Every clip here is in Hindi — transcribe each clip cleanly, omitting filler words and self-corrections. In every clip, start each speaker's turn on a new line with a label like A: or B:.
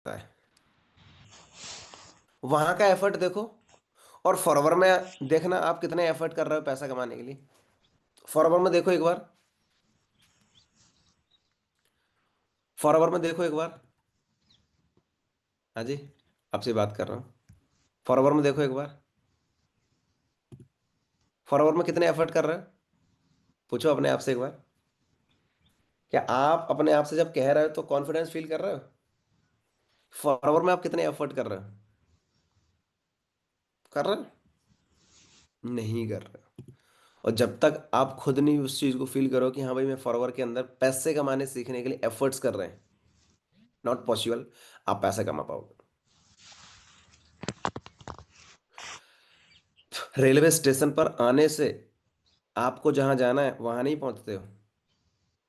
A: है, वहां का एफर्ट देखो। और फॉरवर्ड में देखना आप कितने एफर्ट कर रहे हो पैसा कमाने के लिए। फॉरवर्ड में देखो एक बार, फॉरवर्ड में देखो एक बार। हाँ जी, आपसे बात कर रहा हूँ। फॉरवर्ड में देखो एक बार, फॉरवर्ड में कितने एफर्ट कर रहे हो, पूछो अपने आप से एक बार। क्या आप अपने आप से जब कह रहे हो तो कॉन्फिडेंस फील कर रहे हो? फॉरवर्ड में आप कितने एफर्ट कर रहे हो? कर रहे हो? नहीं कर रहे हो। और जब तक आप खुद नहीं उस चीज को फील करो कि हाँ भाई मैं फॉरवर्ड के अंदर पैसे कमाने सीखने के लिए एफर्ट्स कर रहे हैं, नॉट पॉसिबल आप पैसा कमा पाओगे। रेलवे स्टेशन पर आने से आपको जहां जाना है वहां नहीं पहुंचते हो।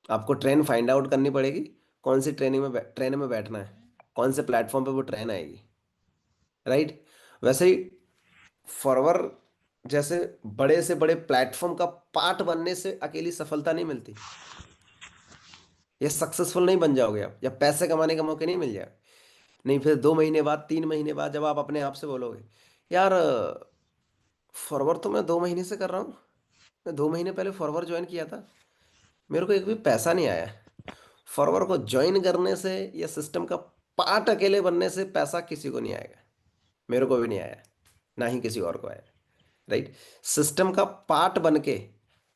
A: आपको ट्रेन फाइंड आउट करनी पड़ेगी, कौन सी ट्रेन में बैठना है, कौन से प्लेटफॉर्म पे वो ट्रेन आएगी। राइट। वैसे ही फॉरवर्ड जैसे बड़े से बड़े प्लेटफॉर्म का पार्ट बनने से अकेली सफलता नहीं मिलती, या सक्सेसफुल नहीं बन जाओगे आप, या पैसे कमाने का मौके नहीं मिल जाए। नहीं, फिर 2 महीने बाद 3 महीने बाद जब आप अपने आप से बोलोगे यार फॉरवर्ड तो मैं 2 महीने से कर रहा हूँ, मैं 2 महीने पहले फॉरवर्ड ज्वाइन किया था, मेरे को एक भी पैसा नहीं आया। फॉरवर्ड को ज्वाइन करने से या सिस्टम का पार्ट अकेले बनने से पैसा किसी को नहीं आएगा। मेरे को भी नहीं आया, ना ही किसी और को आया। राइट। सिस्टम का पार्ट बन के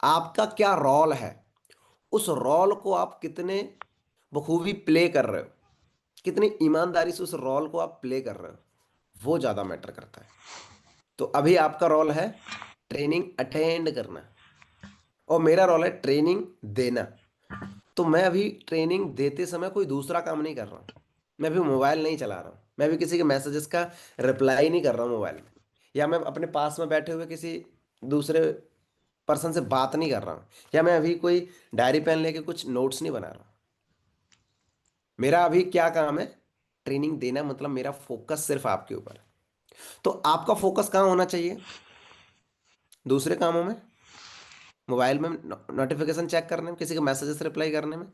A: आपका क्या रोल है, उस रोल को आप कितने बखूबी प्ले कर रहे हो, कितनी ईमानदारी से उस रोल को आप प्ले कर रहे हो, वो ज़्यादा मैटर करता है। तो अभी आपका रोल है ट्रेनिंग अटेंड करना, और मेरा रोल है ट्रेनिंग देना। तो मैं अभी ट्रेनिंग देते समय कोई दूसरा काम नहीं कर रहा हूँ, मैं अभी मोबाइल नहीं चला रहा हूँ, मैं अभी किसी के मैसेजेस का रिप्लाई नहीं कर रहा हूँ मोबाइल में, या मैं अपने पास में बैठे हुए किसी दूसरे पर्सन से बात नहीं कर रहा हूँ, या मैं अभी कोई डायरी पेन लेके कुछ नोट्स नहीं बना रहा हूँ। मेरा अभी क्या काम है? ट्रेनिंग देना, मतलब मेरा फोकस सिर्फ आपके ऊपर है। तो आपका फोकस कहाँ होना चाहिए? दूसरे कामों में, मोबाइल में नोटिफिकेशन चेक करने में, किसी के मैसेजेस रिप्लाई करने में,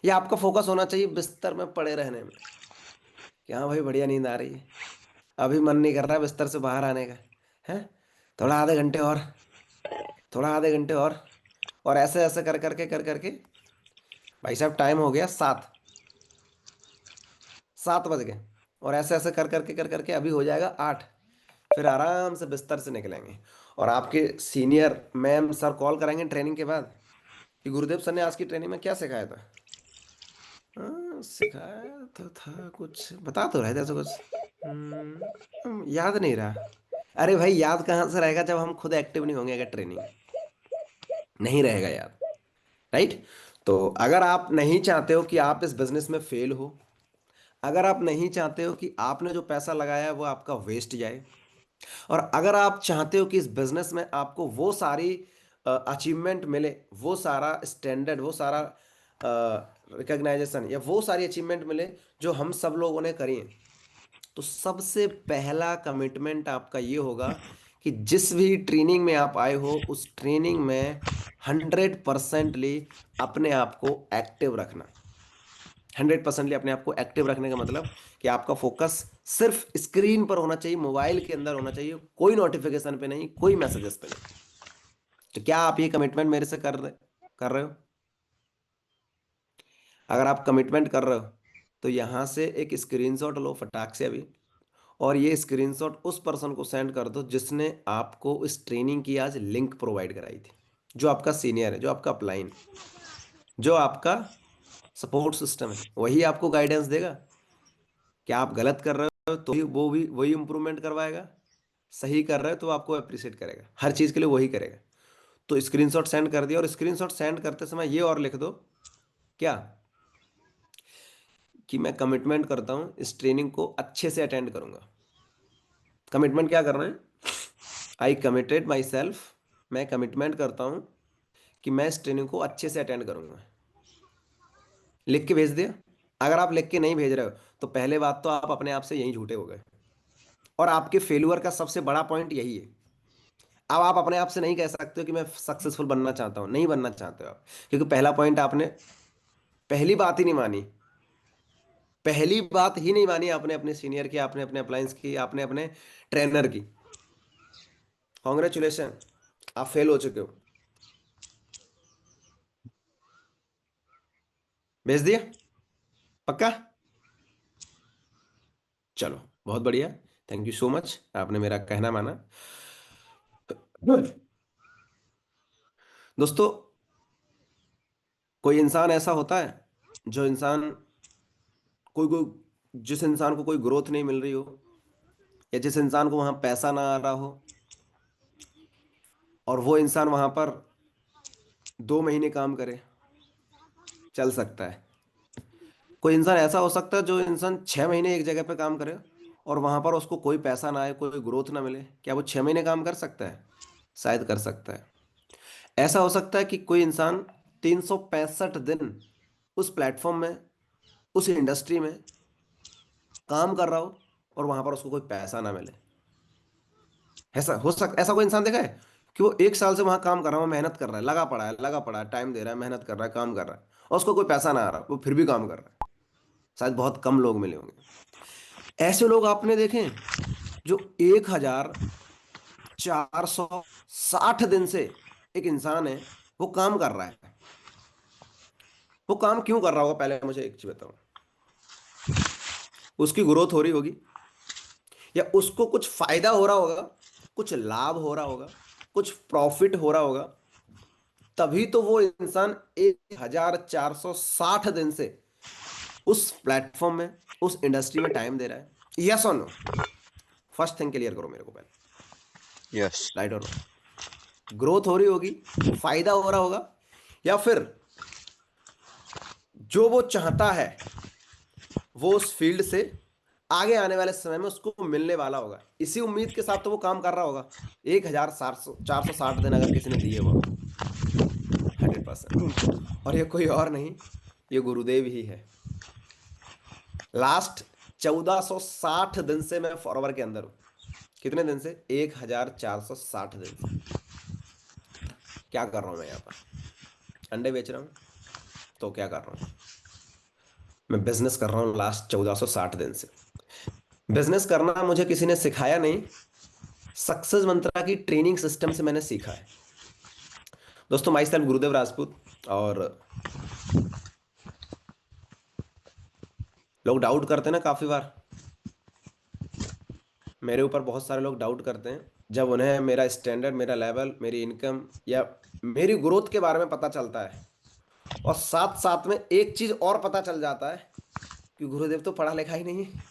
A: या आपका फोकस होना चाहिए बिस्तर में पड़े रहने में कि हाँ भाई बढ़िया नींद आ रही है, अभी मन नहीं कर रहा है बिस्तर से बाहर आने का है, थोड़ा आधे घंटे और, थोड़ा आधे घंटे और ऐसे ऐसे कर करके भाई साहब टाइम हो गया 7 7 बज गए, और ऐसे ऐसे कर करके अभी हो जाएगा 8। फिर आराम से बिस्तर से निकलेंगे, और आपके सीनियर मैम सर कॉल करेंगे ट्रेनिंग के बाद कि गुरुदेव सर ने आज की ट्रेनिंग में क्या सिखाया था। हाँ सिखाया तो था, कुछ बता तो रहे थे ऐसा कुछ, याद नहीं रहा। अरे भाई याद कहाँ से रहेगा जब हम खुद एक्टिव नहीं होंगे, अगर ट्रेनिंग नहीं रहेगा याद। राइट। तो अगर आप नहीं चाहते हो कि आप इस बिजनेस में फेल हो, अगर आप नहीं चाहते हो कि आपने जो पैसा लगाया है वो आपका वेस्ट जाए, और अगर आप चाहते हो कि इस बिजनेस में आपको वो सारी अचीवमेंट मिले, वो सारा स्टैंडर्ड, वो सारा रिकग्नाइजेशन, या वो सारी अचीवमेंट मिले जो हम सब लोगों ने करी हैं, तो सबसे पहला कमिटमेंट आपका ये होगा कि जिस भी ट्रेनिंग में आप आए हो उस ट्रेनिंग में 100%ली अपने आप को एक्टिव रखना। 100%ली अपने आप को एक्टिव रखने का मतलब कि आपका फोकस सिर्फ स्क्रीन पर होना चाहिए, मोबाइल के अंदर होना चाहिए, कोई नोटिफिकेशन पे नहीं, कोई मैसेजेस पे नहीं। तो क्या आप ये कमिटमेंट मेरे से कर रहे हो? अगर आप कमिटमेंट कर रहे हो तो यहाँ से एक स्क्रीनशॉट लो फटाक से अभी, और ये स्क्रीनशॉट उस पर्सन को सेंड कर दो जिसने आपको इस ट्रेनिंग की आज लिंक प्रोवाइड कराई थी, जो आपका सीनियर है, जो आपका अपलाइन, जो आपका सपोर्ट सिस्टम है, वही आपको गाइडेंस देगा। क्या आप गलत कर रहे हो तो भी वही इंप्रूवमेंट करवाएगा, सही कर रहे हो तो आपको अप्रिशिएट करेगा, हर चीज़ के लिए वही करेगा। तो स्क्रीनशॉट सेंड कर दिया, और स्क्रीनशॉट सेंड करते समय ये और लिख दो क्या, कि मैं कमिटमेंट करता हूँ इस ट्रेनिंग को अच्छे से अटेंड करूंगा। कमिटमेंट क्या करना है? आई कमिटेड माई सेल्फ, मैं कमिटमेंट करता हूँ कि मैं इस ट्रेनिंग को अच्छे से अटेंड करूंगा। लिख के भेज दिया। अगर आप लिख के नहीं भेज रहे हो तो पहले बात तो आप अपने आप से यहीं झूठे हो गए, और आपके फेल्यूर का सबसे बड़ा पॉइंट यही है। अब आप अपने आप से नहीं कह सकते हो कि मैं सक्सेसफुल बनना चाहता हूँ, नहीं बनना चाहते हो आप, क्योंकि पहला पॉइंट आपने पहली बात ही नहीं मानी। पहली बात ही नहीं मानी आपने अपने सीनियर की, आपने अपने अप्लायंस की, आपने अपने ट्रेनर की। कॉन्ग्रेचुलेशन, आप फेल हो चुके हो। भेज दिया? पक्का? चलो, बहुत बढ़िया। थैंक यू सो मच, आपने मेरा कहना माना। दोस्तों, कोई इंसान ऐसा होता है जो इंसान, कोई कोई जिस इंसान को कोई ग्रोथ नहीं मिल रही हो, या जिस इंसान को वहां पैसा ना आ रहा हो, और वो इंसान वहां पर 2 महीने काम करे, चल सकता है। कोई इंसान ऐसा हो सकता है जो इंसान 6 महीने एक जगह पे काम करे और वहां पर उसको कोई पैसा ना आए, कोई ग्रोथ ना मिले, क्या वो 6 महीने काम कर सकता है? शायद कर सकता है। ऐसा हो सकता है कि कोई इंसान 365 दिन उस प्लेटफॉर्म में, उस इंडस्ट्री में काम कर रहा हो और वहां पर उसको कोई पैसा ना मिले। ऐसा कोई इंसान देखा है कि वो 1 साल से वहां काम कर रहा है, वो मेहनत कर रहा है, लगा पड़ा है, टाइम दे रहा है, मेहनत कर रहा है, काम कर रहा है, और उसको कोई पैसा ना आ रहा, वो फिर भी काम कर रहा है? शायद बहुत कम लोग मिले होंगे। ऐसे लोग आपने देखे हैं जो 1460 दिन से, एक इंसान है, वो काम कर रहा है। वो काम क्यों कर रहा होगा? पहले मुझे एक चीज बताओ। उसकी ग्रोथ हो रही होगी, या उसको कुछ फायदा हो रहा होगा, कुछ लाभ हो रहा होगा, कुछ प्रॉफिट हो रहा होगा, तभी तो वो इंसान 1460 दिन से उस प्लेटफॉर्म में, उस इंडस्ट्री में टाइम दे रहा है। यस और नो? फर्स्ट थिंग क्लियर करो मेरे को पहले,
B: यस।
A: राइट और रॉन्ग? ग्रोथ हो रही होगी, फायदा हो रहा होगा, या फिर जो वो चाहता है वो उस फील्ड से आगे आने वाले समय में उसको मिलने वाला होगा, इसी उम्मीद के साथ तो वो काम कर रहा होगा। 1460 दिन अगर किसी ने दिए हुआ, 100%। और ये कोई और नहीं, ये गुरुदेव ही है। लास्ट 1460 दिन से मैं फॉरवर के अंदर हूँ। कितने दिन से? 1460 दिन से। क्या कर रहा हूँ मैं यहाँ पर? अंडे बेच रहा हूँ? तो क्या कर रहा हूँ? मैं बिजनेस कर रहा हूँ लास्ट 1460 दिन से। बिजनेस करना मुझे किसी ने सिखाया नहीं, सक्सेस मंत्रा की ट्रेनिंग सिस्टम से मैंने सीखा है। दोस्तों, माई सेल्फ गुरुदेव राजपूत। और लोग डाउट करते हैं ना काफी बार, मेरे ऊपर बहुत सारे लोग डाउट करते हैं जब उन्हें मेरा स्टैंडर्ड, मेरा लेवल, मेरी इनकम या मेरी ग्रोथ के बारे में पता चलता है। और साथ साथ में एक चीज और पता चल जाता है कि गुरुदेव तो पढ़ा लिखा ही नहीं है,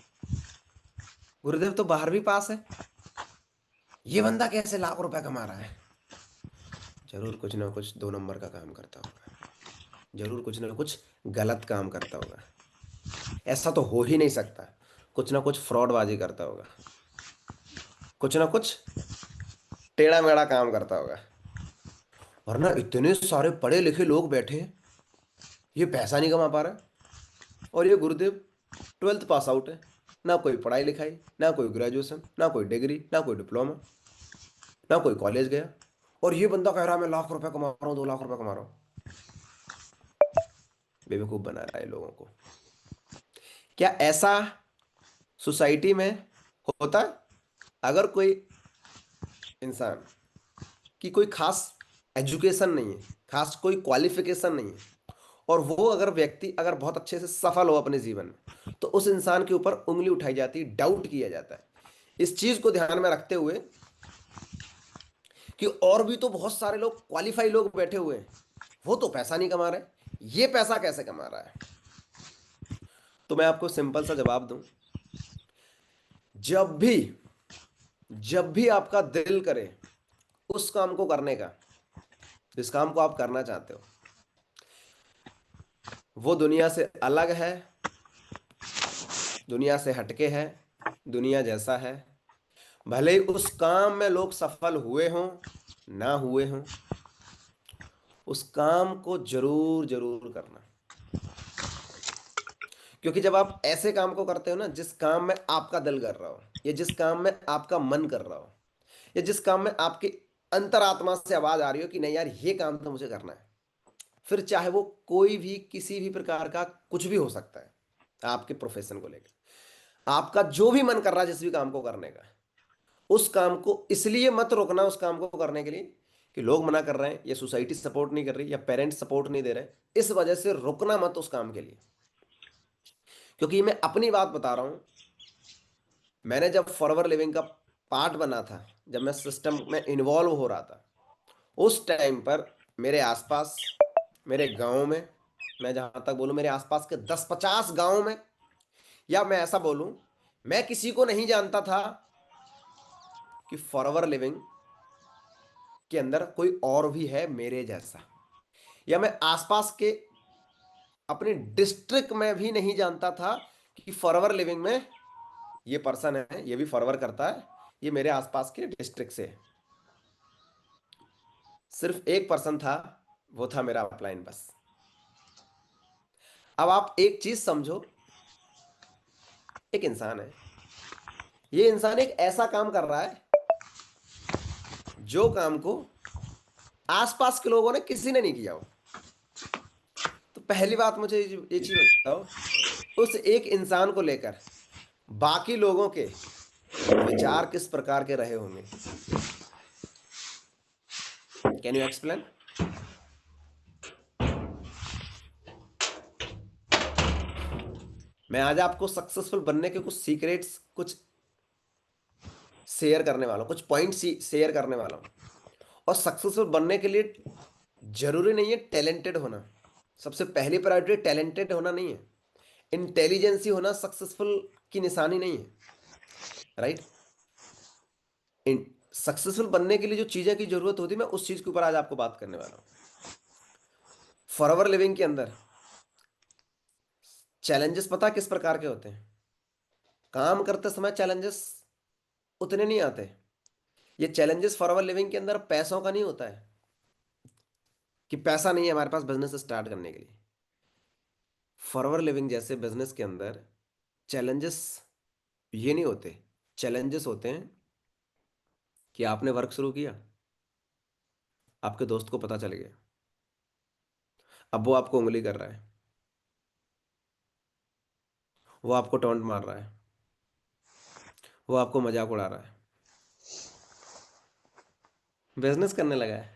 A: गुरुदेव तो 12वीं पास है, ये बंदा कैसे लाख रुपए कमा रहा है? जरूर कुछ ना कुछ 2 नंबर का काम करता होगा, जरूर कुछ ना कुछ गलत काम करता होगा। ऐसा तो हो ही नहीं सकता, कुछ ना कुछ फ्रॉडबाजी करता होगा, कुछ ना कुछ टेढ़ा मेढ़ा काम करता होगा। वरना इतने सारे पढ़े लिखे लोग बैठे हैं, ये पैसा नहीं कमा पा रहा है, और ये गुरुदेव 12th पास आउट है, ना कोई पढ़ाई लिखाई, ना कोई ग्रेजुएशन, ना कोई डिग्री, ना कोई डिप्लोमा, ना कोई कॉलेज गया, और ये बंदा कह रहा है मैं लाख रुपए कमा रहा हूँ, 2 लाख रुपए कमा रहा हूँ। बेवकूफ बना रहा है लोगों को। क्या ऐसा सोसाइटी में होता है? अगर कोई इंसान की कोई खास एजुकेशन नहीं है, खास कोई क्वालिफिकेशन नहीं है, और वो अगर व्यक्ति अगर बहुत अच्छे से सफल हो अपने जीवन में, तो उस इंसान के ऊपर उंगली उठाई जाती है, डाउट किया जाता है। इस चीज को ध्यान में रखते हुए कि और भी तो बहुत सारे लोग, क्वालिफाई लोग बैठे हुए हैं, वो तो पैसा नहीं कमा रहे, ये पैसा कैसे कमा रहा है? तो मैं आपको सिंपल सा जवाब दूं, जब भी जब भी आपका दिल करे उस काम को करने का जिस काम को आप करना चाहते हो, वो दुनिया से अलग है, दुनिया से हटके है, दुनिया जैसा है, भले ही उस काम में लोग सफल हुए हों ना हुए हों, उस काम को जरूर जरूर करना। क्योंकि जब आप ऐसे काम को करते हो ना, जिस काम में आपका दिल कर रहा हो, या जिस काम में आपका मन कर रहा हो, या जिस काम में आपकी अंतरात्मा से आवाज आ रही हो कि नहीं यार ये काम तो मुझे करना है, फिर चाहे वो कोई भी किसी भी प्रकार का कुछ भी हो सकता है, आपके प्रोफेशन को लेकर। आपका जो भी मन कर रहा है जिस भी काम को करने का, उस काम को इसलिए मत रोकना उस काम को करने के लिए कि लोग मना कर रहे हैं या सोसाइटी सपोर्ट नहीं कर रही या पेरेंट्स सपोर्ट नहीं दे रहे, इस वजह से रुकना मत उस काम के लिए। क्योंकि मैं अपनी बात बता रहा हूं, मैंने जब फॉरवर लिविंग का पार्ट बना था, जब मैं सिस्टम में इन्वॉल्व हो रहा था, उस टाइम पर मेरे आसपास, मेरे गांव में, मैं जहां तक बोलूं मेरे आसपास के 10-50 गांव में, या मैं ऐसा बोलूं, मैं किसी को नहीं जानता था कि फॉरवर लिविंग के अंदर कोई और भी है मेरे जैसा। या मैं आसपास के अपने डिस्ट्रिक्ट में भी नहीं जानता था कि फॉरवर लिविंग में ये पर्सन है, ये भी फॉरवर करता है, ये मेरे आसपास के डिस्ट्रिक्ट से है। सिर्फ एक पर्सन था, वो था मेरा अपलाइन बस। अब आप एक चीज समझो, एक इंसान है, ये इंसान एक ऐसा काम कर रहा है जो काम को आसपास के लोगों ने किसी ने नहीं किया हो। तो पहली बात मुझे ये चीज बताओ, उस एक इंसान को लेकर बाकी लोगों के विचार किस प्रकार के रहे होंगे? Can you explain? मैं आज आपको सक्सेसफुल बनने के कुछ सीक्रेट्स, कुछ शेयर करने वाला हूँ, कुछ पॉइंट्स शेयर करने वाला हूँ। और सक्सेसफुल बनने के लिए जरूरी नहीं है टैलेंटेड होना। सबसे पहली प्रायोरिटी टैलेंटेड होना नहीं है, इंटेलिजेंसी होना सक्सेसफुल की निशानी नहीं है, राइट? सक्सेसफुल बनने के लिए जो चीजें की जरूरत होती है, मैं उस चीज के ऊपर आज आपको बात करने वाला हूँ। फॉरएवर लिविंग के अंदर चैलेंजेस पता किस प्रकार के होते हैं? काम करते समय चैलेंजेस उतने नहीं आते। ये चैलेंजेस फॉरएवर लिविंग के अंदर पैसों का नहीं होता है कि पैसा नहीं है हमारे पास बिजनेस स्टार्ट करने के लिए। फॉरएवर लिविंग जैसे बिजनेस के अंदर चैलेंजेस ये नहीं होते। चैलेंजेस होते हैं कि आपने वर्क शुरू किया, आपके दोस्त को पता चल गया, अब वो आपको उंगली कर रहा है, वो आपको टॉन्ट मार रहा है, वो आपको मजाक उड़ा रहा है, बिजनेस करने लगा है।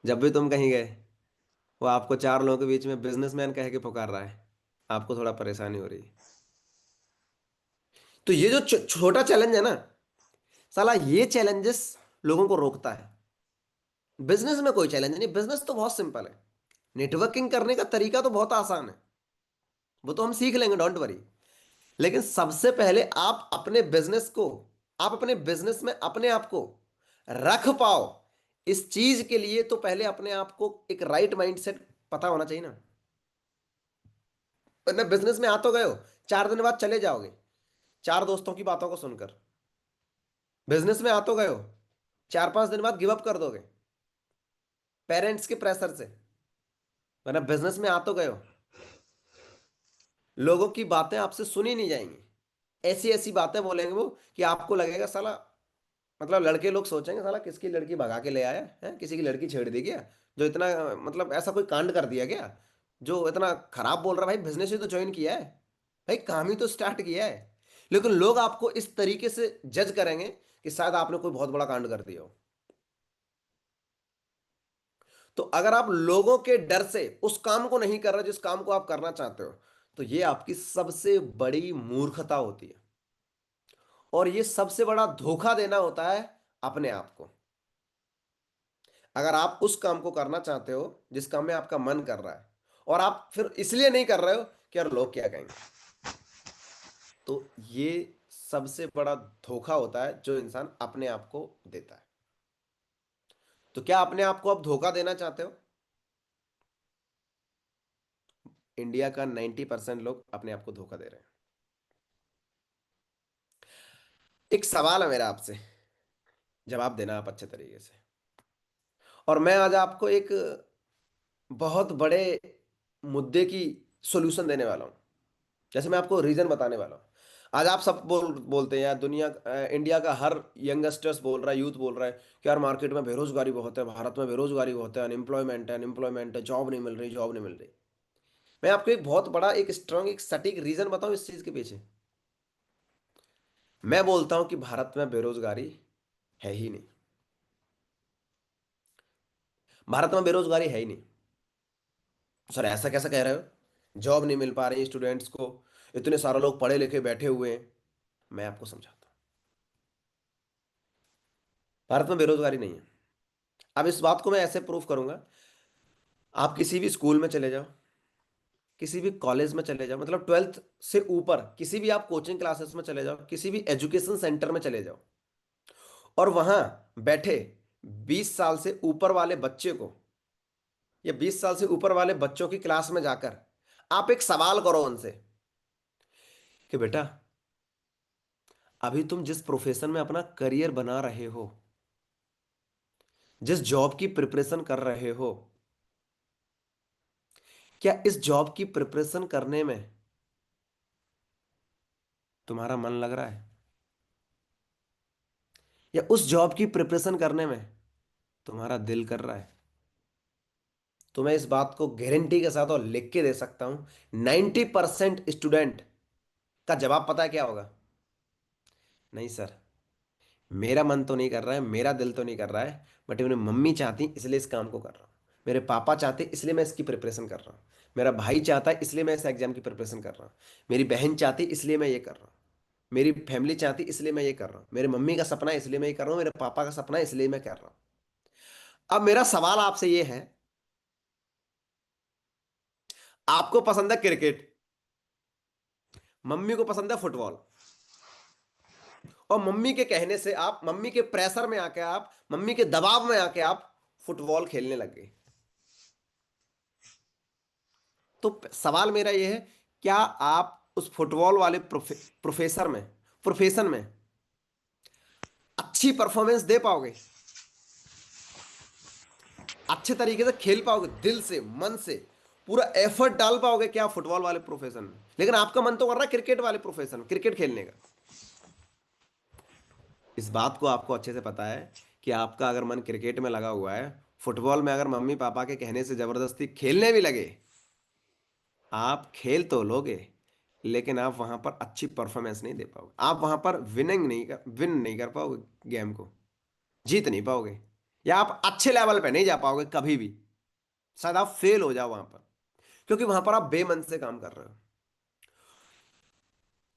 A: जब भी तुम कहीं गए, वो आपको चार लोगों के बीच में बिजनेसमैन कह के पुकार रहा है, आपको थोड़ा परेशानी हो रही है। तो ये जो छोटा चैलेंज है ना, साला ये चैलेंजेस लोगों को रोकता है। बिजनेस में कोई चैलेंज नहीं, बिजनेस तो बहुत सिंपल है, नेटवर्किंग करने का तरीका तो बहुत आसान है, वो तो हम सीख लेंगे, डोंट वरी। लेकिन सबसे पहले आप अपने बिजनेस को, आप अपने बिजनेस में अपने आप को रख पाओ, इस चीज के लिए तो पहले अपने आप को एक राइट माइंडसेट पता होना चाहिए ना। वरना बिजनेस में आ तो गए हो, 4 दिन बाद चले जाओगे चार दोस्तों की बातों को सुनकर। बिजनेस में आ तो गए हो, 4-5 दिन बाद गिव अप कर दोगे पेरेंट्स के प्रेशर से। वरना बिजनेस में आ तो गए हो, लोगों की बातें आपसे सुनी नहीं जाएंगी, ऐसी ऐसी बातें बोलेंगे वो कि आपको लगेगा साला, मतलब लड़के लोग सोचेंगे साला किसकी लड़की भगा के ले आया है, किसी की लड़की छेड़ दी क्या, जो इतना मतलब ऐसा कोई कांड कर दिया क्या, जो इतना खराब बोल रहा है। भाई बिजनेस ही तो ज्वाइन किया है, भाई काम ही तो स्टार्ट किया है। लेकिन लोग आपको इस तरीके से जज करेंगे कि शायद आपने कोई बहुत बड़ा कांड कर दिया हो। तो अगर आप लोगों के डर से उस काम को नहीं कर रहे जिस काम को आप करना चाहते हो, तो ये आपकी सबसे बड़ी मूर्खता होती है, और ये सबसे बड़ा धोखा देना होता है अपने आप को। अगर आप उस काम को करना चाहते हो जिस काम में आपका मन कर रहा है, और आप फिर इसलिए नहीं कर रहे हो कि यार लोग क्या कहेंगे, तो ये सबसे बड़ा धोखा होता है जो इंसान अपने आप को देता है। तो क्या अपने आप को आप धोखा देना चाहते हो? इंडिया का 90% लोग अपने आप को धोखा दे रहे हैं। एक सवाल है मेरा आपसे, जवाब देना आप अच्छे तरीके से। और मैं आज आपको एक बहुत बड़े मुद्दे की सॉल्यूशन देने वाला हूं। जैसे मैं आपको रीजन बताने वाला हूँ। आज आप सब बोलते हैं यार, दुनिया इंडिया का हर यंगस्टर्स बोल रहा है, यूथ बोल रहा है कि यार मार्केट में बेरोजगारी बहुत है, भारत में बेरोजगारी बहुत है, अनएम्प्लॉयमेंट है, अनएम्प्लॉयमेंट है, जॉब नहीं मिल रही, जॉब नहीं मिल रही। मैं आपको एक बहुत बड़ा, एक स्ट्रांग, एक सटीक रीजन बताऊं इस चीज के पीछे। मैं बोलता हूं कि भारत में बेरोजगारी है ही नहीं। भारत में बेरोजगारी है ही नहीं। सर ऐसा कैसे कह रहे हो, जॉब नहीं मिल पा रही स्टूडेंट्स को, इतने सारे लोग पढ़े लिखे बैठे हुए हैं। मैं आपको समझाता हूँ, भारत में बेरोजगारी नहीं है। अब इस बात को मैं ऐसे प्रूव करूंगा। आप किसी भी स्कूल में चले जाओ, किसी भी कॉलेज में चले जाओ, मतलब ट्वेल्थ से ऊपर किसी भी आप कोचिंग क्लासेस में चले जाओ, किसी भी एजुकेशन सेंटर में चले जाओ, और वहां बैठे 20 साल से ऊपर वाले बच्चे को, या 20 साल से ऊपर वाले बच्चों की क्लास में जाकर आप एक सवाल करो उनसे कि बेटा, अभी तुम जिस प्रोफेशन में अपना करियर बना रहे हो, जिस जॉब की प्रिपरेशन कर रहे हो, क्या इस जॉब की प्रिपरेशन करने में तुम्हारा मन लग रहा है, या उस जॉब की प्रिपरेशन करने में तुम्हारा दिल कर रहा है? तो मैं इस बात को गारंटी के साथ और लिख के दे सकता हूं, 90% स्टूडेंट का जवाब पता है क्या होगा? नहीं सर, मेरा मन तो नहीं कर रहा है, मेरा दिल तो नहीं कर रहा है, बट मेरी मम्मी चाहती इसलिए इस काम को कर रहा हूँ, मेरे पापा चाहते इसलिए मैं इसकी प्रिपरेशन कर रहा हूँ, मेरा भाई चाहता है इसलिए मैं इस एग्जाम की प्रिपरेशन कर रहा हूँ, मेरी बहन चाहती इसलिए मैं ये कर रहा हूँ, मेरी फैमिली चाहती इसलिए मैं ये कर रहा हूँ, मेरी मम्मी का सपना है इसलिए मैं ये कर रहा हूँ, मेरे पापा का सपना है इसलिए मैं कर रहा हूँ। अब मेरा सवाल आपसे ये है, आपको पसंद है क्रिकेट, मम्मी को पसंद है फुटबॉल, और मम्मी के कहने से आप, मम्मी के प्रेशर में आके आप, मम्मी के दबाव में आके आप फुटबॉल खेलने लग गए। तो सवाल मेरा यह है, क्या आप उस फुटबॉल वाले प्रोफेसर में प्रोफेशन में अच्छी परफॉर्मेंस दे पाओगे, अच्छे तरीके से खेल पाओगे, दिल से मन से पूरा एफर्ट डाल पाओगे क्या फुटबॉल वाले प्रोफेशन में? लेकिन आपका मन तो कर रहा है क्रिकेट वाले प्रोफेशन, क्रिकेट खेलने का। इस बात को आपको अच्छे से पता है कि आपका अगर मन क्रिकेट में लगा हुआ है, फुटबॉल में अगर मम्मी पापा के कहने से जबरदस्ती खेलने भी लगे, आप खेल तो लोगे, लेकिन आप वहां पर अच्छी परफॉर्मेंस नहीं दे पाओगे, आप वहां पर विन नहीं कर पाओगे गेम को, जीत नहीं पाओगे, या आप अच्छे लेवल पे नहीं जा पाओगे कभी भी। शायद आप फेल हो जाओ वहां पर, क्योंकि वहां पर आप बेमन से काम कर रहे हो।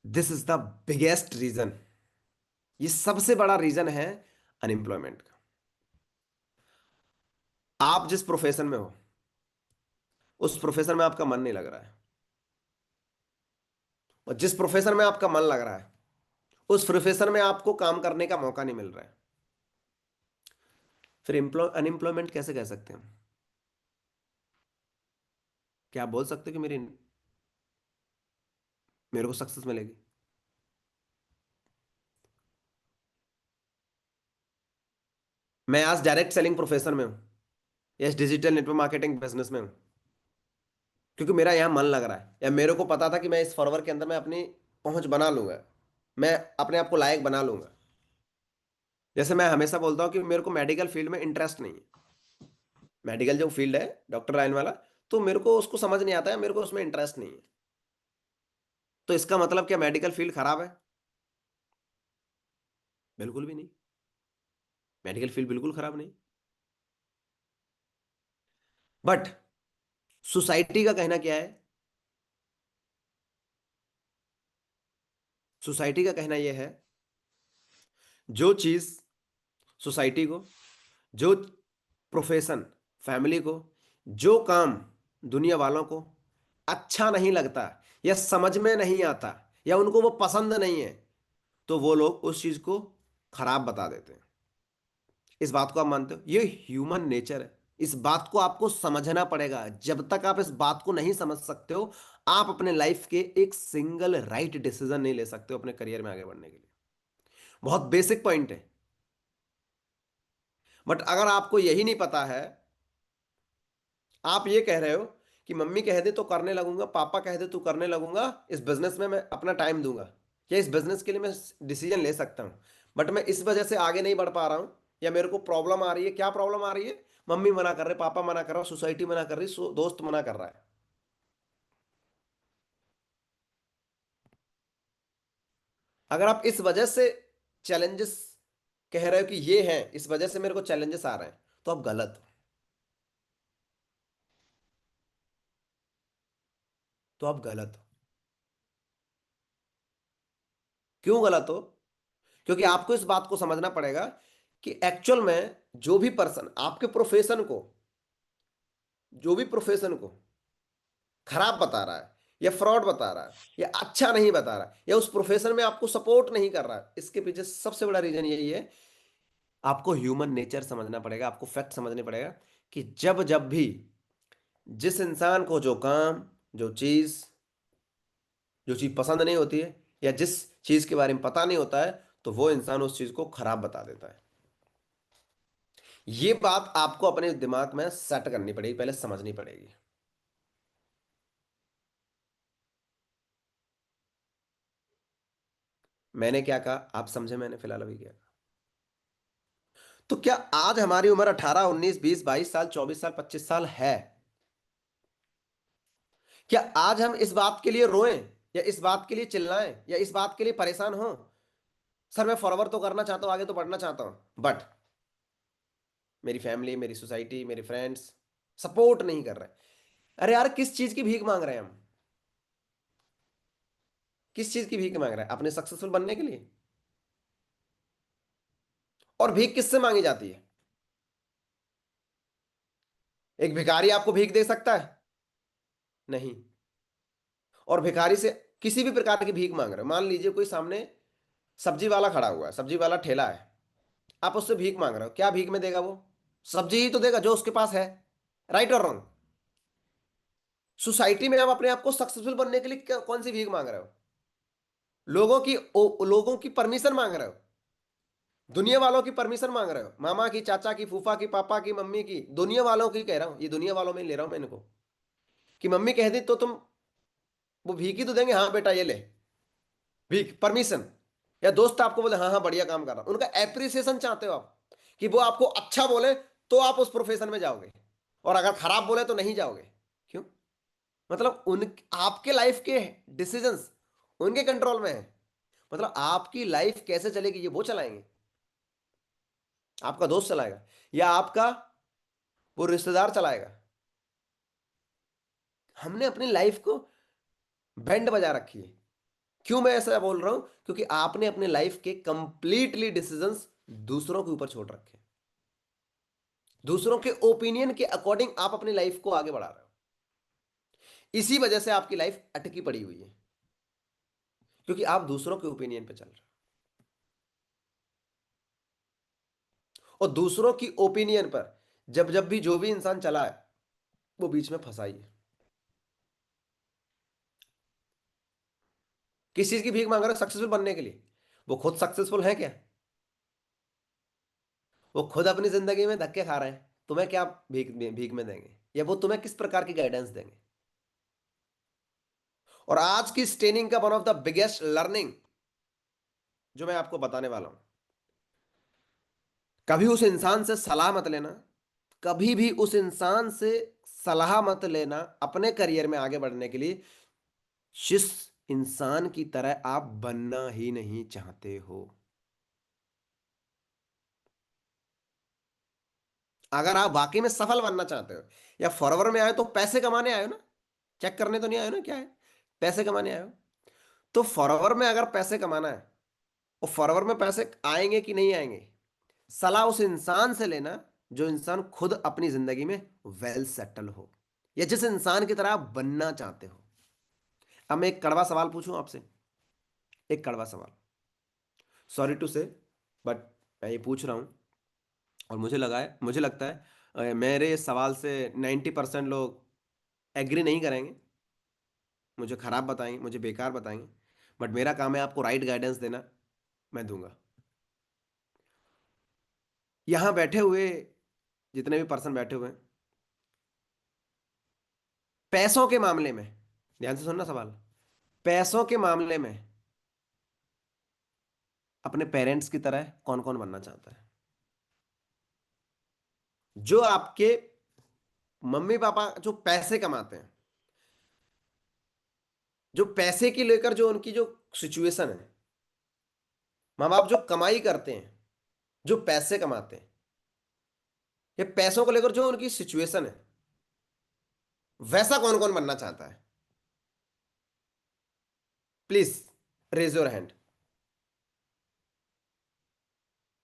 A: This is the biggest reason, ये सबसे बड़ा रीजन है अनएम्प्लॉयमेंट का। आप जिस प्रोफेशन में हो, उस प्रोफेशन में आपका मन नहीं लग रहा है, और जिस प्रोफेशन में आपका मन लग रहा है, उस प्रोफेशन में आपको काम करने का मौका नहीं मिल रहा है, फिर अनएम्प्लॉयमेंट कैसे कह सकते हैं हम? क्या आप बोल सकते हो कि मेरे को सक्सेस मिलेगी? मैं आज डायरेक्ट सेलिंग प्रोफेशन में हूँ, या डिजिटल नेटवर्क मार्केटिंग बिजनेस में हूँ, क्योंकि मेरा यहाँ मन लग रहा है, या मेरे को पता था कि मैं इस फॉरवर के अंदर मैं अपनी पहुंच बना लूंगा, मैं अपने आप को लायक बना लूंगा। जैसे मैं हमेशा बोलता हूँ कि मेरे को मेडिकल फील्ड में इंटरेस्ट नहीं है, मेडिकल जो फील्ड है डॉक्टर लाइन वाला, तो मेरे को उसको समझ नहीं आता है, मेरे को उसमें इंटरेस्ट नहीं है। तो इसका मतलब क्या मेडिकल फील्ड खराब है? बिल्कुल भी नहीं, मेडिकल फील्ड बिल्कुल खराब नहीं। बट सोसाइटी का कहना क्या है? सोसाइटी का कहना यह है, जो चीज सोसाइटी को, जो प्रोफेशन फैमिली को, जो काम दुनिया वालों को अच्छा नहीं लगता, या समझ में नहीं आता, या उनको वो पसंद नहीं है, तो वो लोग उस चीज को खराब बता देते हैं। इस बात को आप मानते हो? ये ह्यूमन नेचर है, इस बात को आपको समझना पड़ेगा। जब तक आप इस बात को नहीं समझ सकते हो, आप अपने लाइफ के एक सिंगल राइट डिसीजन नहीं ले सकते हो अपने करियर में आगे बढ़ने के लिए। बहुत बेसिक पॉइंट है। बट अगर आपको यही नहीं पता है, आप ये कह रहे हो कि मम्मी कह दे तो करने लगूंगा, पापा कह दे तो करने लगूंगा, इस बिजनेस में मैं अपना टाइम दूंगा, या इस बिजनेस के लिए मैं डिसीजन ले सकता हूं, बट मैं इस वजह से आगे नहीं बढ़ पा रहा हूं, या मेरे को प्रॉब्लम आ रही है। क्या प्रॉब्लम आ रही है? मम्मी मना कर रहे, पापा मना कर रहा, सोसाइटी मना कर रही, दोस्त मना कर रहा है। अगर आप इस वजह से चैलेंजेस कह रहे हो कि ये है, इस वजह से मेरे को चैलेंजेस आ रहे हैं, तो आप गलत हो। तो आप गलत हो। क्यों गलत हो? क्योंकि आपको इस बात को समझना पड़ेगा कि एक्चुअल में जो भी पर्सन आपके प्रोफेशन को, जो भी प्रोफेशन को खराब बता रहा है, या फ्रॉड बता रहा है, या अच्छा नहीं बता रहा है, या उस प्रोफेशन में आपको सपोर्ट नहीं कर रहा है, इसके पीछे सबसे बड़ा रीजन यही है। आपको ह्यूमन नेचर समझना पड़ेगा, आपको फैक्ट समझने पड़ेगा कि जब जब भी जिस इंसान को जो काम, जो चीज पसंद नहीं होती है, या जिस चीज के बारे में पता नहीं होता है, तो वो इंसान उस चीज को खराब बता देता है। ये बात आपको अपने दिमाग में सेट करनी पड़ेगी, पहले समझनी पड़ेगी। मैंने क्या कहा आप समझे, मैंने फिलहाल अभी क्या कहा? तो क्या आज हमारी उम्र 18, 19, 20, 22 साल, 24 साल, 25 साल है? क्या आज हम इस बात के लिए रोएं, या इस बात के लिए चिल्लाएं, या इस बात के लिए परेशान हो, सर मैं फॉरवर्ड तो करना चाहता हूं, आगे तो बढ़ना चाहता हूं, बट मेरी फैमिली, मेरी सोसाइटी, मेरे फ्रेंड्स सपोर्ट नहीं कर रहे? अरे यार, किस चीज की भीख मांग रहे हैं हम? किस चीज की भीख मांग रहे हैं? अपने सक्सेसफुल बनने के लिए? और भीख किससे मांगी जाती है? एक भिखारी आपको भीख दे सकता है? नहीं। और भिखारी से किसी भी प्रकार की भीख मांग रहे हो, मान लीजिए कोई सामने सब्जी वाला खड़ा हुआ है, सब्जी वाला ठेला है, आप उससे भीख मांग रहे हो, क्या भीख में देगा वो? सब्जी ही तो देगा जो उसके पास है। राइट और रॉन्ग? सोसाइटी में आप अपने आप को सक्सेसफुल बनने के लिए कौन सी भीख मांग रहे हो? लोगों की परमिशन मांग रहे हो? दुनिया वालों की परमिशन मांग रहे हो? मामा की, चाचा की, फूफा की, पापा की, मम्मी की, दुनिया वालों की कह रहा हूं, ये दुनिया वालों में ही ले रहा हूं मैं इनको। कि मम्मी कह दी तो तुम वो भीख ही तो देंगे, हाँ बेटा ये ले भीख, परमिशन। या दोस्त आपको बोले हाँ हाँ बढ़िया काम कर रहा हूं, उनका एप्रिसिएशन चाहते हो आप, कि वो आपको अच्छा बोले तो आप उस प्रोफेशन में जाओगे, और अगर खराब बोले तो नहीं जाओगे। क्यों? मतलब उन आपके लाइफ के डिसीजंस उनके कंट्रोल में है। मतलब आपकी लाइफ कैसे चलेगी ये वो चलाएंगे? आपका दोस्त चलाएगा, या आपका वो रिश्तेदार चलाएगा? हमने अपनी लाइफ को बैंड बजा रखी है। क्यों मैं ऐसा बोल रहा हूं? क्योंकि आपने अपने लाइफ के कंप्लीटली डिसीजंस दूसरों के ऊपर छोड़ रखे हैं। दूसरों के ओपिनियन के अकॉर्डिंग आप अपनी लाइफ को आगे बढ़ा रहे हो। इसी वजह से आपकी लाइफ अटकी पड़ी हुई है, क्योंकि आप दूसरों के ओपिनियन पे चल रहे हो। और दूसरों की ओपिनियन पर जब जब भी जो भी इंसान चला है, वो बीच में फंसा ही है। किस चीज की भीख मांग रहे हो? सक्सेसफुल बनने के लिए। वो खुद सक्सेसफुल है क्या? वो खुद अपनी जिंदगी में धक्के खा रहे हैं, तुम्हें क्या भीख में देंगे, या वो तुम्हें किस प्रकार की गाइडेंस देंगे? और आज की इस ट्रेनिंग का one of the biggest learning जो मैं आपको बताने वाला हूं, कभी उस इंसान से सलाह मत लेना। कभी भी उस इंसान से सलाह मत लेना अपने करियर में आगे बढ़ने के लिए, जिस इंसान की तरह आप बनना ही नहीं चाहते हो। अगर आप वाकई में सफल बनना चाहते हो, या फॉरवर्ड में आए तो पैसे कमाने आए हो ना, चेक करने तो नहीं आए हो ना क्या है, पैसे कमाने आए हो। तो फॉरवर्ड में अगर पैसे कमाना है, और फॉरवर्ड में पैसे आएंगे कि नहीं आएंगे, सलाह उस इंसान से लेना जो इंसान खुद अपनी जिंदगी में वेल सेटल हो, या जिस इंसान की तरह आप बनना चाहते हो। अब मैं एक कड़वा सवाल पूछूं आपसे, एक कड़वा सवाल, सॉरी टू से, बट मैं ये पूछ रहा हूं, और मुझे लगता है मेरे इस सवाल से 90% लोग एग्री नहीं करेंगे, मुझे खराब बताएंगे, मुझे बेकार बताएंगे, बट मेरा काम है आपको राइट गाइडेंस देना, मैं दूंगा। यहां बैठे हुए जितने भी पर्सन बैठे हुए हैं, पैसों के मामले में, ध्यान से सुनना सवाल, पैसों के मामले में अपने पेरेंट्स की तरह कौन कौन बनना चाहता है? जो आपके मम्मी पापा जो पैसे कमाते हैं, जो पैसे की लेकर जो उनकी जो सिचुएशन है, माँ बाप जो कमाई करते हैं, जो पैसे कमाते हैं, ये पैसों को लेकर जो उनकी सिचुएशन है, वैसा कौन कौन बनना चाहता है? Please raise your hand.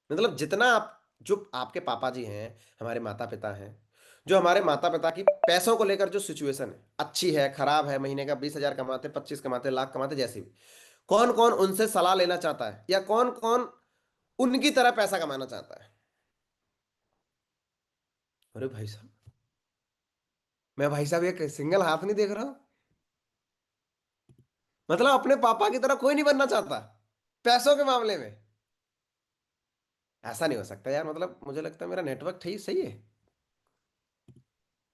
A: मतलब जितना आप, जो आपके पापा जी हैं, हमारे माता पिता हैं, जो हमारे माता पिता की पैसों को लेकर जो सिचुएशन है, अच्छी है खराब है, महीने का 20,000 कमाते, 25 कमाते, लाख कमाते, जैसी भी, कौन कौन उनसे सलाह लेना चाहता है, या कौन कौन उनकी तरह पैसा कमाना चाहता है? अरे भाई साहब, मैं भाई साहब ये सिंगल हाथ नहीं देख रहा हूं। मतलब अपने पापा की तरह कोई नहीं बनना चाहता पैसों के मामले में? ऐसा नहीं हो सकता यार, मतलब मुझे लगता है मेरा नेटवर्क ठीक सही है।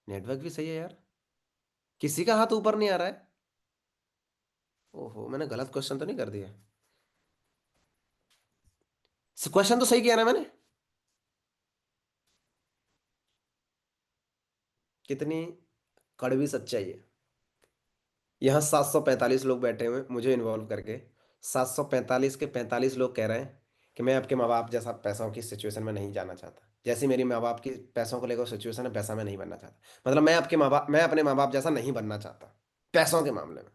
A: नेटवर्क भी सही है यार, किसी का हाथ ऊपर नहीं आ रहा है। ओहो, मैंने गलत क्वेश्चन तो नहीं कर दिया? क्वेश्चन तो सही किया ना मैंने? कितनी कड़वी सच्चाई है। यहाँ 745 लोग बैठे हुए हैं मुझे इन्वॉल्व करके। 745 के 45 लोग कह रहे हैं कि मैं आपके माँ बाप जैसा पैसों की सिचुएशन में नहीं जाना चाहता, जैसी मेरी माँ बाप की पैसों को लेकर सिचुएशन है वैसा मैं नहीं बनना चाहता। मतलब मैं अपने माँ बाप जैसा नहीं बनना चाहता पैसों के मामले में।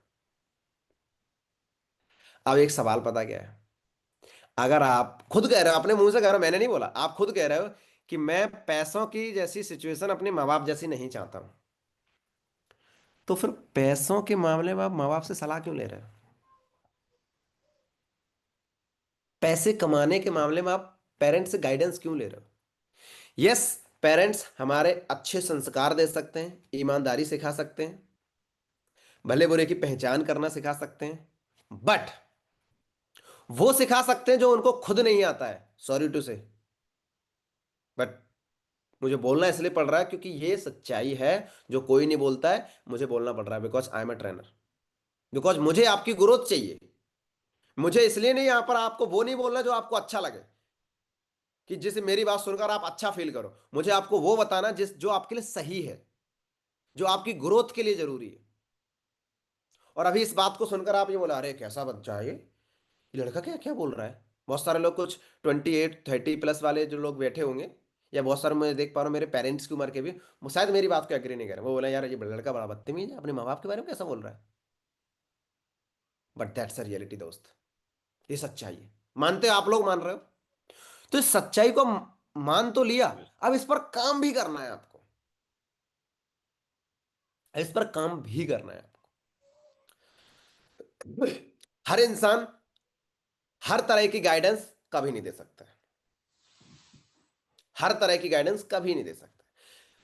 A: अब एक सवाल पता क्या है? अगर आप खुद कह रहे हो, अपने मुंह से कह रहे हो, मैंने नहीं बोला, आप खुद कह रहे हो कि मैं पैसों की जैसी सिचुएशन अपने माँ बाप जैसी नहीं चाहता हूं, तो फिर पैसों के मामले में आप माँ बाप से सलाह क्यों ले रहे हो? पैसे कमाने के मामले में आप पेरेंट्स से गाइडेंस क्यों ले रहे हो? यस, पेरेंट्स हमारे अच्छे संस्कार दे सकते हैं, ईमानदारी सिखा सकते हैं, भले बुरे की पहचान करना सिखा सकते हैं, बट वो सिखा सकते हैं जो उनको खुद नहीं आता है, सॉरी टू से। बट मुझे बोलना इसलिए पड़ रहा है क्योंकि ये सच्चाई है, जो कोई नहीं बोलता है, मुझे बोलना पड़ रहा है, because I am a trainer. Because मुझे आपकी ग्रोथ चाहिए। मुझे इसलिए नहीं यहां पर आपको वो नहीं बोलना जो आपको अच्छा लगे, कि जिसे मेरी बात सुनकर आप अच्छा फील करो। मुझे आपको वो बताना जिस जो आपके लिए सही है, जो आपकी ग्रोथ के लिए जरूरी है। और अभी इस बात को सुनकर आप ये बोला, अरे कैसा बच्चा है ये लड़का क्या क्या बोल रहा है। बहुत सारे लोग, कुछ 28 30 प्लस वाले जो लोग बैठे होंगे, या बहुत सारे मैं देख पा रहा हूँ मेरे पेरेंट्स की उम्र के भी, वो शायद मेरी बात को एग्री नहीं कर रहे। वो बोला यार ये लड़का बड़ा बदतमीज है, अपने माँ बाप के बारे में कैसा बोल रहा है। बट दैट्स अ रियलिटी दोस्त, ये सच्चाई है। मानते हो? आप लोग मान रहे हो? तो इस सच्चाई को मान तो लिया, अब इस पर काम भी करना है आपको। इस पर काम भी करना है आपको। हर इंसान हर तरह की गाइडेंस कभी नहीं दे सकता है। हर तरह की गाइडेंस कभी नहीं दे सकता।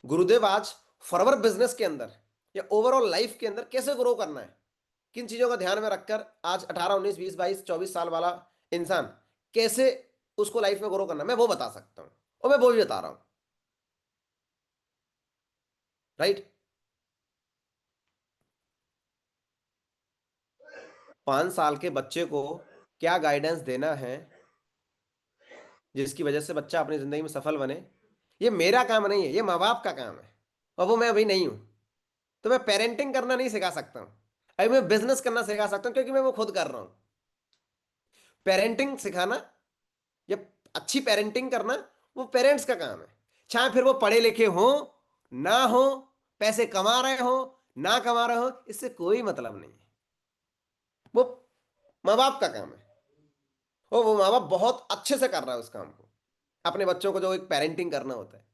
A: गुरुदेव आज फॉरवर्ड बिजनेस के अंदर या ओवरऑल लाइफ के अंदर कैसे ग्रो करना है, किन चीजों का ध्यान में रखकर आज 18 19 20 22 24 साल वाला इंसान कैसे उसको लाइफ में ग्रो करना है, मैं वो बता सकता हूं। और मैं वो भी बता रहा हूं। राइट? 5 साल के बच्चे को क्या गाइडेंस देना है जिसकी वजह से बच्चा अपनी जिंदगी में सफल बने, ये मेरा काम नहीं है, ये माँ बाप का काम है। और वो मैं अभी नहीं हूं, तो मैं पेरेंटिंग करना नहीं सिखा सकता हूं। अभी मैं बिजनेस करना सिखा सकता हूं क्योंकि मैं वो खुद कर रहा हूं। पेरेंटिंग सिखाना या अच्छी पेरेंटिंग करना वो पेरेंट्स का काम है। चाहे फिर वो पढ़े लिखे हो ना हो, पैसे कमा रहे हो ना कमा रहे हो, इससे कोई मतलब नहीं है। वो माँ बाप का काम है। और वो माँ बाप बहुत अच्छे से कर रहा है उस काम को। अपने बच्चों को जो एक पेरेंटिंग करना होता है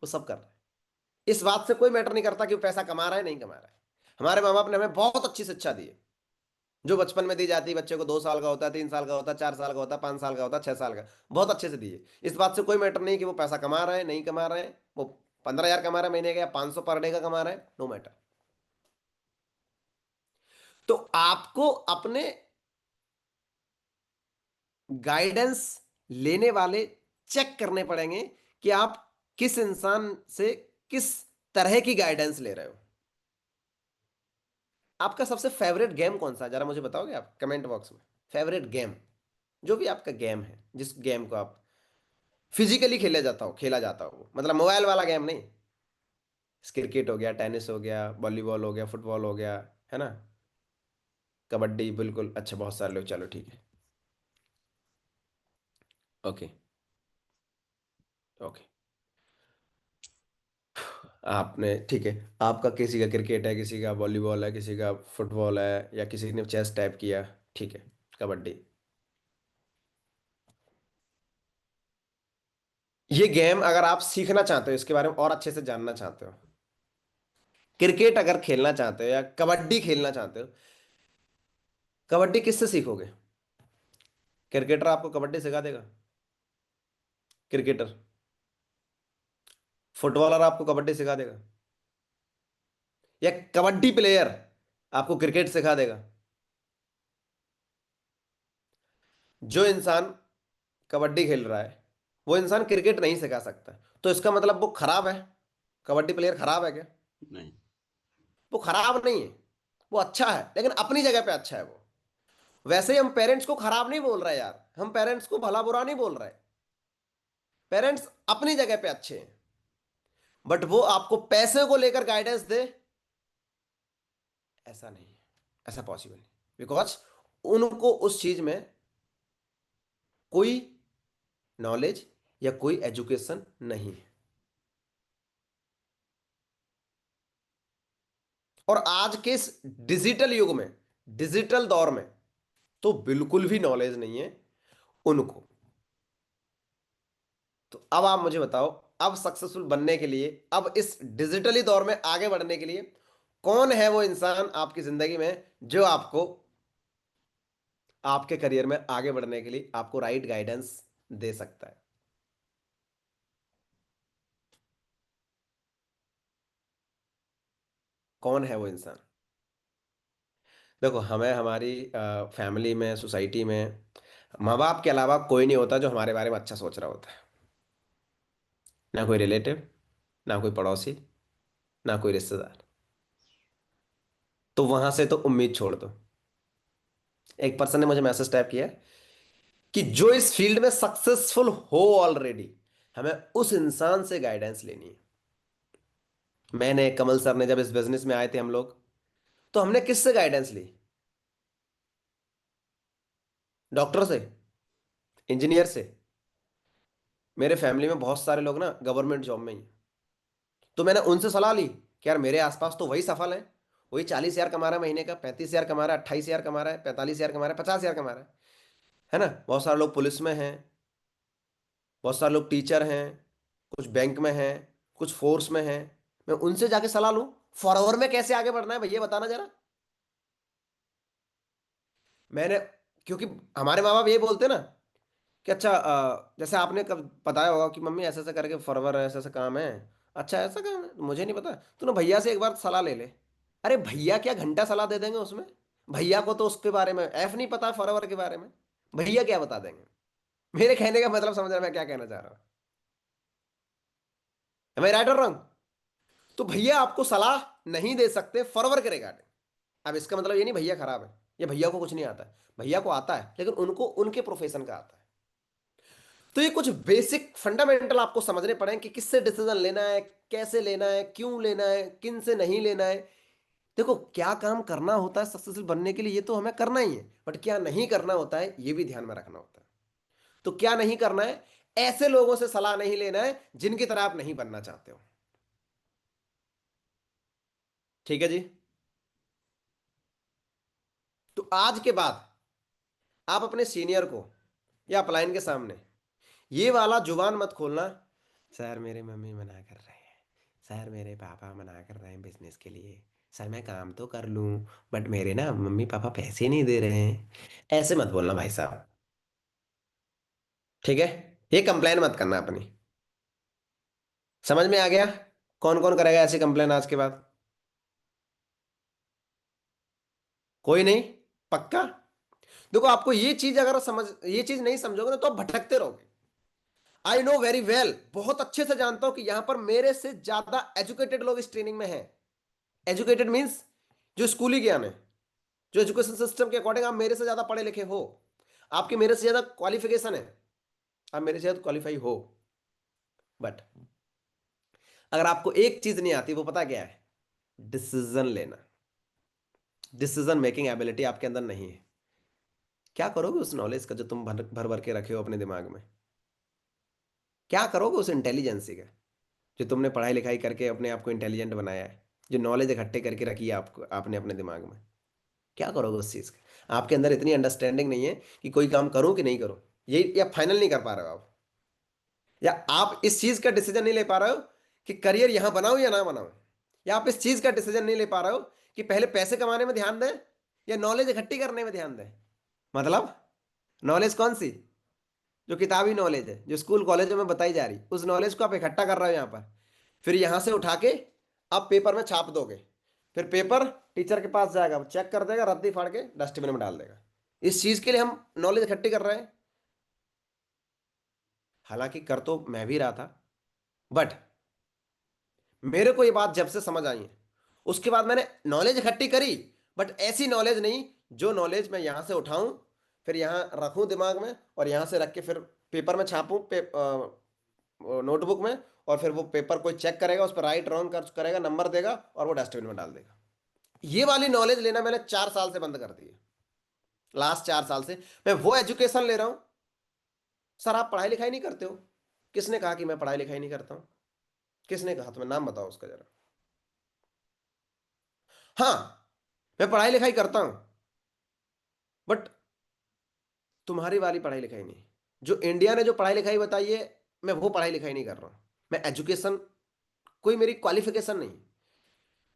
A: वो सब कर रहा है। इस बात से कोई मैटर नहीं करता कि वो पैसा कमा रहा है नहीं कमा रहा है। हमारे माँ बाप ने हमें बहुत अच्छी शिक्षा दी है, जो बचपन में दी जाती है बच्चे को। 2 साल का होता है, 3 साल का होता है, 4 साल का होता है, 5 साल का होता है, 6 साल का, बहुत अच्छे से दी है। इस बात से कोई मैटर नहीं कि वो पैसा कमा रहा है नहीं कमा रहे हैं, वो 15,000 कमा रहा है महीने का या 500 पर डे का कमा रहा है, नो मैटर। तो आपको अपने गाइडेंस लेने वाले चेक करने पड़ेंगे कि आप किस इंसान से किस तरह की गाइडेंस ले रहे हो। आपका सबसे फेवरेट गेम कौन सा है, जरा मुझे बताओगे आप कमेंट बॉक्स में? फेवरेट गेम, जो भी आपका गेम है, जिस गेम को आप फिजिकली खेला जाता हो, मतलब मोबाइल वाला गेम नहीं। क्रिकेट हो गया, टेनिस हो गया, वॉलीबॉल हो गया, फुटबॉल हो गया, है ना, कबड्डी, बिल्कुल। अच्छा, बहुत सारे लोग, चलो ठीक है। ओके। ओके। आपने ठीक है, आपका किसी का क्रिकेट है, किसी का वॉलीबॉल है, किसी का फुटबॉल है, या किसी ने चेस टाइप किया, ठीक है, कबड्डी। ये गेम अगर आप सीखना चाहते हो, इसके बारे में और अच्छे से जानना चाहते हो, क्रिकेट अगर खेलना चाहते हो या कबड्डी खेलना चाहते हो, कबड्डी किससे सीखोगे? क्रिकेटर आपको कबड्डी सिखा देगा? क्रिकेटर। फुटबॉलर आपको कबड्डी सिखा देगा? या कबड्डी प्लेयर आपको क्रिकेट सिखा देगा? जो इंसान कबड्डी खेल रहा है, वो इंसान क्रिकेट नहीं सिखा सकता, तो इसका मतलब वो खराब है? कबड्डी प्लेयर खराब है क्या?
B: नहीं।
A: वो खराब नहीं है, वो अच्छा है, लेकिन अपनी जगह पे अच्छा है वो। वैसे ही हम पेरेंट्स को खराब नहीं बोल रहे यार, हम पेरेंट्स को भला बुरा नहीं बोल रहे। पेरेंट्स अपनी जगह पे अच्छे हैं, बट वो आपको पैसे को लेकर गाइडेंस दे, ऐसा नहीं है, ऐसा पॉसिबल नहीं। बिकॉज उनको उस चीज में कोई नॉलेज या कोई एजुकेशन नहीं है। और आज के इस डिजिटल युग में, डिजिटल दौर में, तो बिल्कुल भी नॉलेज नहीं है उनको। तो अब आप मुझे बताओ, अब सक्सेसफुल बनने के लिए, अब इस डिजिटली दौर में आगे बढ़ने के लिए, कौन है वो इंसान आपकी जिंदगी में जो आपको आपके करियर में आगे बढ़ने के लिए आपको राइट गाइडेंस दे सकता है? कौन है वो इंसान? देखो, हमें हमारी फैमिली में, सोसाइटी में, माँ बाप के अलावा कोई नहीं होता जो हमारे बारे में अच्छा सोच रहा होता है। ना कोई रिलेटिव, ना कोई पड़ोसी, ना कोई रिश्तेदार। तो वहां से तो उम्मीद छोड़ दो। एक पर्सन ने मुझे मैसेज टाइप किया कि जो इस फील्ड में सक्सेसफुल हो ऑलरेडी, हमें उस इंसान से गाइडेंस लेनी है। मैंने, कमल सर ने, जब इस बिजनेस में आए थे हम लोग, तो हमने किससे गाइडेंस ली? डॉक्टर से? इंजीनियर से? मेरे फैमिली में बहुत सारे लोग ना गवर्नमेंट जॉब में ही हैं। तो मैंने उनसे सलाह ली कि यार मेरे आसपास तो वही सफल है, वही 40,000 कमा रहा है महीने का, 35,000 कमा रहा है, 28,000 कमा रहा है, 45,000 कमा रहा है, 50,000 कमा रहा है ना? बहुत सारे लोग पुलिस में हैं, बहुत सारे लोग टीचर हैं, कुछ बैंक में हैं, कुछ फोर्स में हैं। मैं उनसे जाके सलाह लूं फॉरवर्ड में कैसे आगे बढ़ना है, भैया बताना जरा। मैंने, क्योंकि हमारे माँ बाप ये बोलते ना कि अच्छा, जैसे आपने कब बताया होगा कि मम्मी ऐसे ऐसे करके फॉरवर्ड है, ऐसा ऐसा काम है। अच्छा ऐसा काम है, मुझे नहीं पता, तू ना भैया से एक बार सलाह ले ले। अरे भैया क्या घंटा सलाह दे देंगे उसमें? भैया को तो उसके बारे में एफ नहीं पता, फॉरवर्ड के बारे में भैया क्या बता देंगे? मेरे कहने का मतलब समझ रहे हैं मैं क्या कहना चाह रहा हूँ? एम आई राइट और रॉन्ग? तो भैया आपको सलाह नहीं दे सकते फॉरवर्ड के रिगार्डिंग। अब इसका मतलब ये नहीं भैया खराब है या भैया को कुछ नहीं आता है, भैया को आता है, लेकिन उनको उनके प्रोफेशन का आता है। तो ये कुछ बेसिक फंडामेंटल आपको समझने पड़े कि किससे डिसीजन लेना है, कैसे लेना है, क्यों लेना है, किन से नहीं लेना है। देखो, क्या काम करना होता है सक्सेसफुल बनने के लिए, ये तो हमें करना ही है, बट क्या नहीं करना होता है ये भी ध्यान में रखना होता है। तो क्या नहीं करना है? ऐसे लोगों से सलाह नहीं लेना है जिनकी तरह आप नहीं बनना चाहते हो। ठीक है जी? तो आज के बाद आप अपने सीनियर को या अपलाइन के सामने ये वाला जुबान मत खोलना, सर मेरे मम्मी मना कर रहे हैं, सर मेरे पापा मना कर रहे हैं बिजनेस के लिए, सर मैं काम तो कर लूं बट मेरे ना मम्मी पापा पैसे नहीं दे रहे हैं। ऐसे मत बोलना भाई साहब। ठीक है? ये कंप्लेन मत करना अपनी। समझ में आ गया? कौन कौन करेगा ऐसी कंप्लेन आज के बाद? कोई नहीं? पक्का? देखो, आपको ये चीज अगर समझ, ये चीज नहीं समझोगे ना तो आप भटकते रहोगे। आई नो वेरी वेल, बहुत अच्छे से जानता हूं कि यहां पर मेरे से ज्यादा एजुकेटेड लोग इस ट्रेनिंग में हैं। एजुकेटेड मीन्स जो स्कूली ज्ञान है, जो एजुकेशन सिस्टम के अकॉर्डिंग आप मेरे से ज्यादा पढ़े लिखे हो, आपकी मेरे से ज्यादा क्वालिफिकेशन है, आप मेरे से ज्यादा क्वालिफाई हो। बट अगर आपको एक चीज नहीं आती, वो पता क्या है? डिसीजन लेना। डिसीजन मेकिंग एबिलिटी आपके अंदर नहीं है। क्या करोगे उस नॉलेज का जो तुम भर भर भर के रखे हो अपने दिमाग में? क्या करोगे उस इंटेलिजेंसी का, जो तुमने पढ़ाई लिखाई करके अपने आप को इंटेलिजेंट बनाया है, जो नॉलेज इकट्ठे करके रखी है आपको आपने अपने दिमाग में, क्या करोगे उस चीज़ का? आपके अंदर इतनी अंडरस्टैंडिंग नहीं है कि कोई काम करूं कि नहीं करूं, ये या फाइनल नहीं कर पा रहे हो आप, या आप इस चीज़ का डिसीजन नहीं ले पा रहे हो कि करियर यहां बनाऊं या ना बनाऊं, या आप इस चीज़ का डिसीजन नहीं ले पा रहे हो कि पहले पैसे कमाने में ध्यान दें या नॉलेज इकट्ठी करने में ध्यान दें। मतलब नॉलेज कौन सी, जो किताबी नॉलेज है, जो स्कूल कॉलेजों में बताई जा रही, उस नॉलेज को आप इकट्ठा कर रहे हो यहाँ पर, फिर यहाँ से उठा के आप पेपर में छाप दोगे, फिर पेपर टीचर के पास जाएगा, वो चेक कर देगा, रद्दी फाड़ के डस्टबिन में डाल देगा। इस चीज के लिए हम नॉलेज इकट्ठी कर रहे हैं। हालांकि कर तो मैं भी रहा था, बट मेरे को ये बात जब से समझ आई है, उसके बाद मैंने नॉलेज इकट्ठी करी, बट ऐसी नॉलेज नहीं जो नॉलेज मैं यहाँ से उठाऊं, फिर यहाँ रखूं दिमाग में, और यहाँ से रख के फिर पेपर में छापूं, नोटबुक में, और फिर वो पेपर कोई चेक करेगा, उस पर राइट रॉन्ग करेगा, नंबर देगा और वो डस्टबिन में डाल देगा। ये वाली नॉलेज लेना मैंने 4 साल से बंद कर दी है। लास्ट 4 साल से मैं वो एजुकेशन ले रहा हूं। सर आप पढ़ाई लिखाई नहीं करते हो? किसने कहा कि मैं पढ़ाई लिखाई नहीं करता हूं? किसने कहा? तुम्हें नाम बताओ उसका जरा। हाँ, मैं पढ़ाई लिखाई करता हूं, बट तुम्हारी वाली पढ़ाई लिखाई नहीं। जो इंडिया ने जो पढ़ाई लिखाई बताई है, मैं वो पढ़ाई लिखाई नहीं कर रहा हूं। मैं एजुकेशन, कोई मेरी क्वालिफिकेशन नहीं,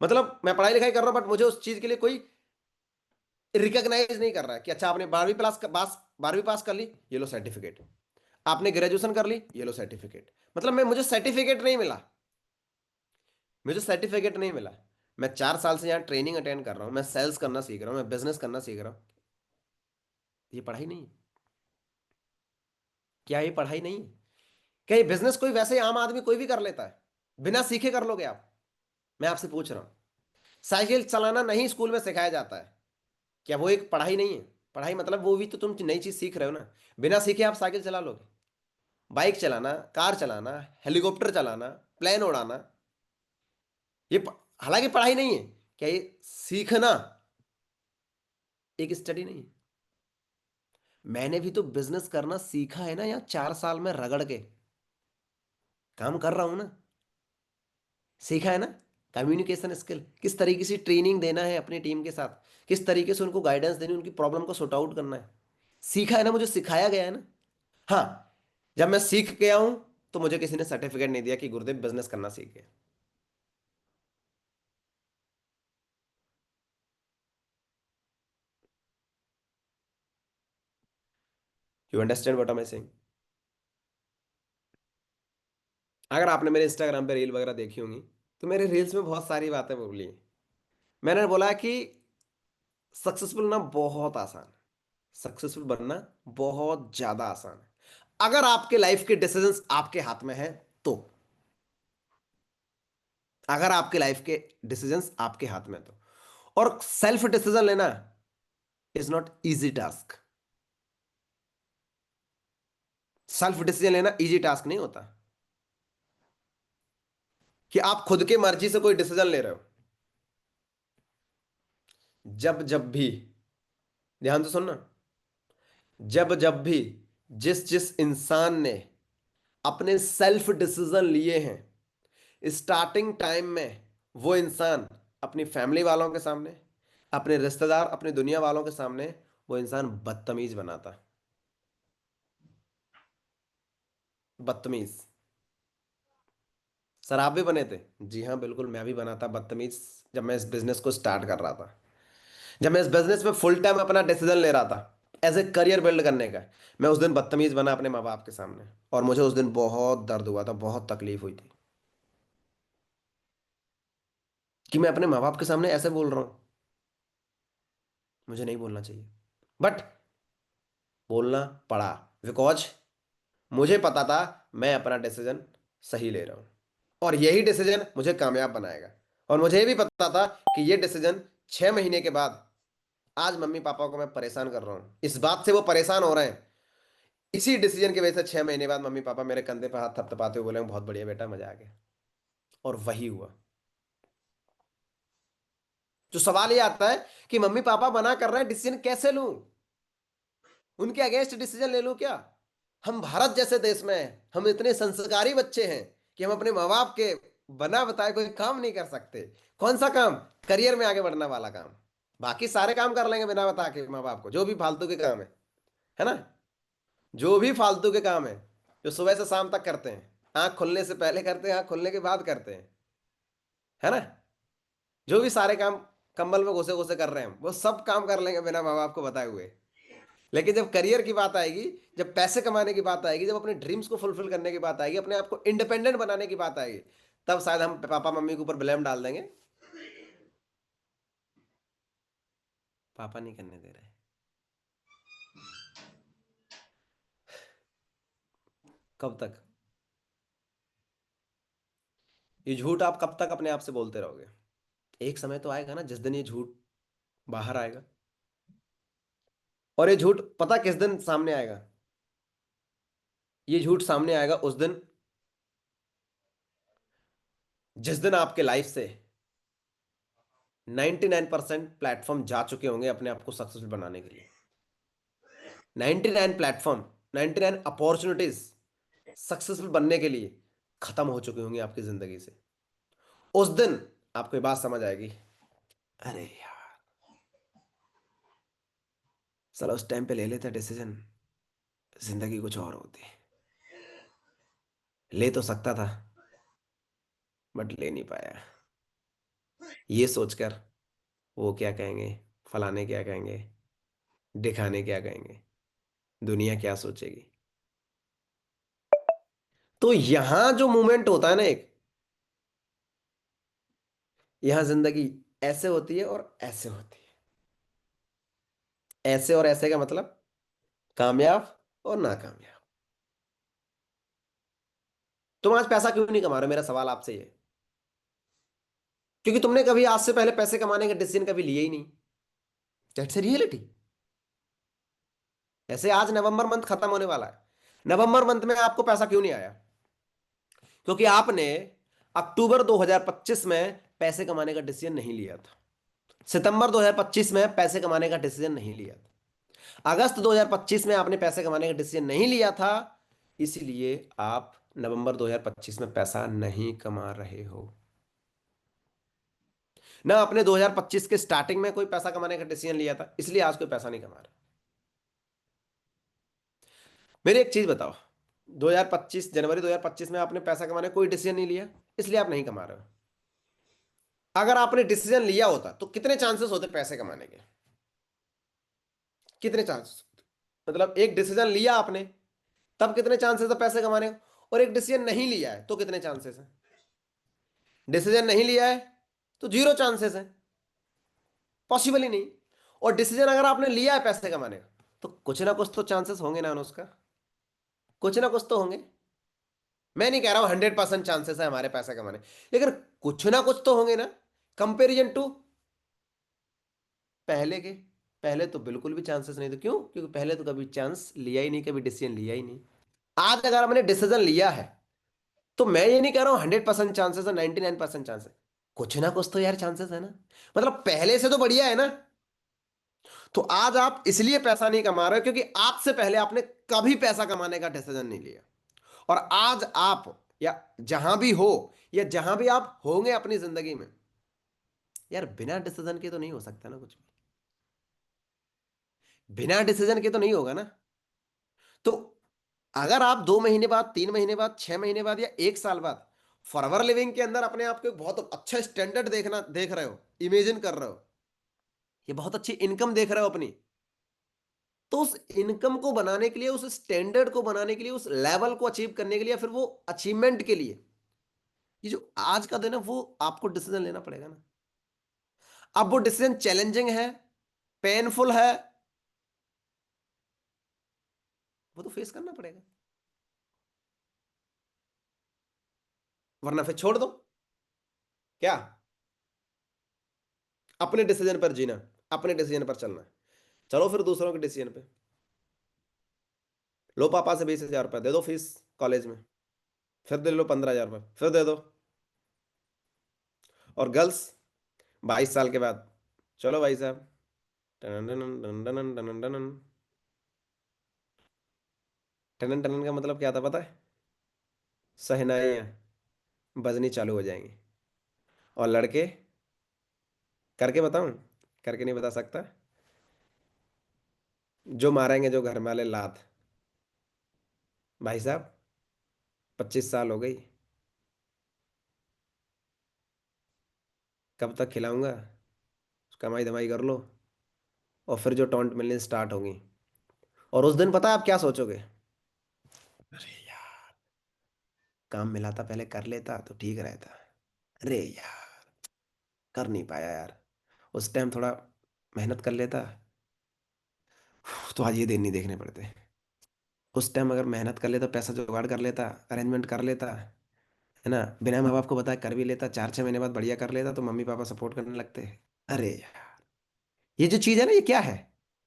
A: मतलब मैं पढ़ाई लिखाई कर रहा हूं, बट मुझे उस चीज के लिए कोई रिकॉग्नाइज नहीं कर रहा है कि अच्छा आपने 12वीं पास कर ली, ये लो सर्टिफिकेट, आपने ग्रेजुएशन कर ली, ये लो सर्टिफिकेट। मतलब मैं, मुझे सर्टिफिकेट नहीं मिला, मुझे सर्टिफिकेट नहीं मिला। मैं 4 साल से यहाँ ट्रेनिंग अटेंड कर रहा हूँ, मैं सेल्स करना सीख रहा हूँ, मैं बिजनेस करना सीख रहा हूँ। ये पढ़ाई नहीं है? क्या ये पढ़ाई नहीं है? क्या ये बिजनेस कोई वैसे ही आम आदमी कोई भी कर लेता है? बिना सीखे कर लोगे आप? मैं आपसे पूछ रहा हूँ। साइकिल चलाना नहीं स्कूल में सिखाया जाता है, क्या वो एक पढ़ाई नहीं है? पढ़ाई मतलब वो भी तो तुम नई चीज सीख रहे हो ना। बिना सीखे आप साइकिल चला लोगे? बाइक चलाना, कार चलाना, हेलीकॉप्टर चलाना, प्लेन उड़ाना, ये हालांकि पढ़ाई नहीं है, क्या ये सीखना एक स्टडी नहीं है? मैंने भी तो बिजनेस करना सीखा है ना, यहाँ 4 साल में रगड़ के काम कर रहा हूं ना, सीखा है ना। कम्युनिकेशन स्किल, किस तरीके से ट्रेनिंग देना है अपनी टीम के साथ, किस तरीके से उनको गाइडेंस देनी, उनकी प्रॉब्लम को सॉर्ट आउट करना है, सीखा है ना, मुझे सिखाया गया है ना। हाँ, जब मैं सीख गया हूं तो मुझे किसी ने सर्टिफिकेट नहीं दिया कि गुरुदेव बिजनेस करना सीख गए। You understand what am I saying? अगर आपने मेरे इंस्टाग्राम पे रील वगैरह देखी होंगी, तो मेरे रील्स में बहुत सारी बातें बोली हैं। मैंने बोला कि सक्सेसफुल ना बहुत आसान है, सक्सेसफुल बनना बहुत ज्यादा आसान है, अगर आपके लाइफ के डिसीजंस आपके हाथ में है तो। अगर आपके लाइफ के डिसीजंस आपके हाथ में तो, और सेल्फ डिसीजन लेना is not easy task. Self decision लेना इजी टास्क नहीं होता, कि आप खुद के मर्जी से कोई डिसीजन ले रहे हो। जब जब भी, ध्यान से सुनना, जब जब भी जिस जिस इंसान ने अपने सेल्फ डिसीजन लिए हैं स्टार्टिंग टाइम में, वो इंसान अपनी फैमिली वालों के सामने, अपने रिश्तेदार, अपनी दुनिया वालों के सामने वो इंसान बदतमीज बनाता। बदतमीज। सर आप भी बने थे? जी हाँ बिल्कुल, मैं भी बना था बदतमीज। जब मैं इस बिजनेस को स्टार्ट कर रहा था, जब मैं इस बिजनेस में फुल टाइम अपना डिसीजन ले रहा था एज ए करियर बिल्ड करने का, मैं उस दिन बदतमीज बना अपने माँ बाप के सामने, और मुझे उस दिन बहुत दर्द हुआ था, बहुत तकलीफ हुई थी कि मैं अपने माँ बाप के सामने ऐसे बोल रहा हूँ। मुझे नहीं बोलना चाहिए, बट बोलना पड़ा, बिकॉज मुझे पता था मैं अपना डिसीजन सही ले रहा हूँ, और यही डिसीजन मुझे कामयाब बनाएगा। और मुझे ये भी पता था कि ये डिसीजन 6 महीने के बाद, आज मम्मी पापा को मैं परेशान कर रहा हूँ, इस बात से वो परेशान हो रहे हैं, इसी डिसीजन की वजह से 6 महीने बाद मम्मी पापा मेरे कंधे पर हाथ थपथपाते हुए बोले बहुत बढ़िया बेटा, मजा आ गया। और वही हुआ। जो सवाल ये आता है कि मम्मी पापा मना कर रहे हैं, डिसीजन कैसे लूं, उनके अगेंस्ट डिसीजन ले लूं क्या? हम भारत जैसे देश में हैं, हम इतने संस्कारी बच्चे हैं कि हम अपने माँ बाप के बना बताए कोई काम नहीं कर सकते। कौन सा काम? करियर में आगे बढ़ने वाला काम। बाकी सारे काम कर लेंगे बिना बता के माँ बाप को, जो भी फालतू के काम है ना, जो भी फालतू के काम है, जो सुबह से शाम तक करते हैं, आंख खुलने से पहले करते हैं, आंख खुलने के बाद करते हैं, है ना, जो भी सारे काम कंबल में घुसे घुसे कर रहे हैं, वो सब काम कर लेंगे बिना माँ बाप को बताए हुए। लेकिन जब करियर की बात आएगी, जब पैसे कमाने की बात आएगी, जब अपने ड्रीम्स को फुलफिल करने की बात आएगी, अपने आप को इंडिपेंडेंट बनाने की बात आएगी, तब शायद हम पापा मम्मी के ऊपर ब्लेम डाल देंगे, पापा नहीं करने दे रहे। कब तक? ये झूठ आप कब तक अपने आप से बोलते रहोगे? एक समय तो आएगा ना जिस दिन ये झूठ बाहर आएगा। और ये झूठ पता किस दिन सामने आएगा? ये झूठ सामने आएगा उस दिन जिस दिन आपके लाइफ से 99% प्लेटफॉर्म जा चुके होंगे अपने आप को सक्सेसफुल बनाने के लिए। 99 प्लेटफॉर्म, 99 अपॉर्चुनिटीज सक्सेसफुल बनने के लिए खत्म हो चुकी होंगी आपकी जिंदगी से। उस दिन आपको ये बात समझ आएगी, अरे यार, चलो उस टाइम पे ले लेते डिसीजन, जिंदगी कुछ और होती। ले तो सकता था बट ले नहीं पाया। ये सोचकर वो क्या कहेंगे, फलाने क्या कहेंगे, दिखाने क्या कहेंगे, दुनिया क्या सोचेगी। तो यहां जो मूवमेंट होता है ना एक, यहां जिंदगी ऐसे होती है और ऐसे होती है। ऐसे और ऐसे का मतलब कामयाब और नाकामयाब। तुम आज पैसा क्यों नहीं कमा रहे, मेरा सवाल आपसे ये। क्योंकि तुमने कभी आज से पहले पैसे कमाने का डिसीजन कभी लिया ही नहीं। That's a reality. ऐसे आज नवंबर मंथ खत्म होने वाला है, नवंबर मंथ में आपको पैसा क्यों नहीं आया? क्योंकि आपने अक्टूबर 2025 में पैसे कमाने का डिसीजन नहीं लिया था। सितंबर 2025 में पैसे कमाने का डिसीजन नहीं लिया था। अगस्त 2025 में आपने पैसे कमाने का डिसीजन नहीं लिया था। इसलिए आप नवंबर 2025 में पैसा नहीं कमा रहे हो। ना आपने 2025 के स्टार्टिंग में कोई पैसा कमाने का डिसीजन लिया था, इसलिए आज कोई पैसा नहीं कमा रहा। मेरी एक चीज बताओ, 2025 जनवरी 2025 में आपने पैसा कमाने का कोई डिसीजन नहीं लिया, इसलिए आप नहीं कमा रहे हो। अगर आपने डिसीजन लिया होता तो कितने चांसेस होते पैसे कमाने के? कितने चांसेस? मतलब एक डिसीजन लिया आपने, तब कितने चांसेस है पैसे कमाने का? और एक डिसीजन नहीं लिया है तो कितने चांसेस है? डिसीजन नहीं लिया है तो जीरो चांसेस है, पॉसिबल ही नहीं। और डिसीजन अगर आपने लिया है पैसे कमाने का, तो कुछ ना कुछ तो चांसेस होंगे ना उसका, कुछ ना कुछ तो होंगे। मैं नहीं कह रहा हूं 100% चांसेस है हमारे पैसे कमाने, लेकिन कुछ ना कुछ तो होंगे ना, कंपेरिजन टू पहले के। पहले तो बिल्कुल भी चांसेस नहीं थे। क्यों? क्योंकि पहले तो कभी चांस लिया ही नहीं, कभी डिसीजन लिया ही नहीं। आज अगर हमने डिसीजन लिया है, तो मैं ये नहीं कह रहा हूँ 100% चांसेस है, 99% चांस है, कुछ ना कुछ तो यार चांसेस है ना। मतलब पहले से तो बढ़िया है ना। तो आज आप इसलिए पैसा नहीं कमा रहे हो क्योंकि आज से पहले आपने कभी पैसा कमाने का डिसीजन नहीं लिया। और आज आप या जहां भी हो, या जहां भी आप होंगे अपनी जिंदगी में, यार बिना डिसीजन के तो नहीं हो सकता ना कुछ भी। बिना डिसीजन के तो नहीं होगा ना। तो अगर आप 2 महीने बाद, 3 महीने बाद, 6 महीने बाद या एक साल बाद फॉरवर लिविंग के अंदर अपने आप को एक बहुत अच्छा स्टैंडर्ड देख रहे हो, इमेजिन कर रहे हो, ये बहुत अच्छी इनकम देख रहे हो अपनी, तो उस इनकम को बनाने के लिए, उस स्टैंडर्ड को बनाने के लिए, उस लेवल को अचीव करने के लिए, फिर वो अचीवमेंट के लिए, ये जो आज का दिन है, वो आपको डिसीजन लेना पड़ेगा ना। अब वो डिसीजन चैलेंजिंग है, पेनफुल है, वो तो फेस करना पड़ेगा, वरना फिर छोड़ दो। क्या? अपने डिसीजन पर जीना, अपने डिसीजन पर चलना। चलो फिर दूसरों के डिसीजन पे। लो पापा से 20,000 रुपये दे दो फीस कॉलेज में, फिर दे लो 15,000 रुपये, फिर दे दो। और गर्ल्स 22 साल के बाद, चलो भाई साहब, टनन टनन टनन टनन टनन टनन, टनन टनन का मतलब क्या था पता है? शहनाइयाँ बजनी चालू हो जाएंगी। और लड़के, करके बताऊं? करके नहीं बता सकता। जो मारेंगे जो घर वाले लात, भाई साहब 25 साल हो गई, कब तक खिलाऊंगा? कमाई धमाई कर लो। और फिर जो टॉन्ट मिलनी स्टार्ट होगी। और उस दिन पता है आप क्या सोचोगे? अरे यार, काम मिला था पहले कर लेता तो ठीक रहता। अरे यार, कर नहीं पाया यार। उस टाइम थोड़ा मेहनत कर लेता तो आज ये दिन नहीं देखने पड़ते। उस टाइम अगर मेहनत कर लेता, पैसा जुगाड़ कर लेता, अरेंजमेंट कर लेता, है ना, बिना माँ बाप को बताए कर भी लेता, 4-6 महीने बाद बढ़िया कर लेता तो मम्मी पापा सपोर्ट करने लगते। अरे यार, ये जो चीज़ है ना, ये क्या है?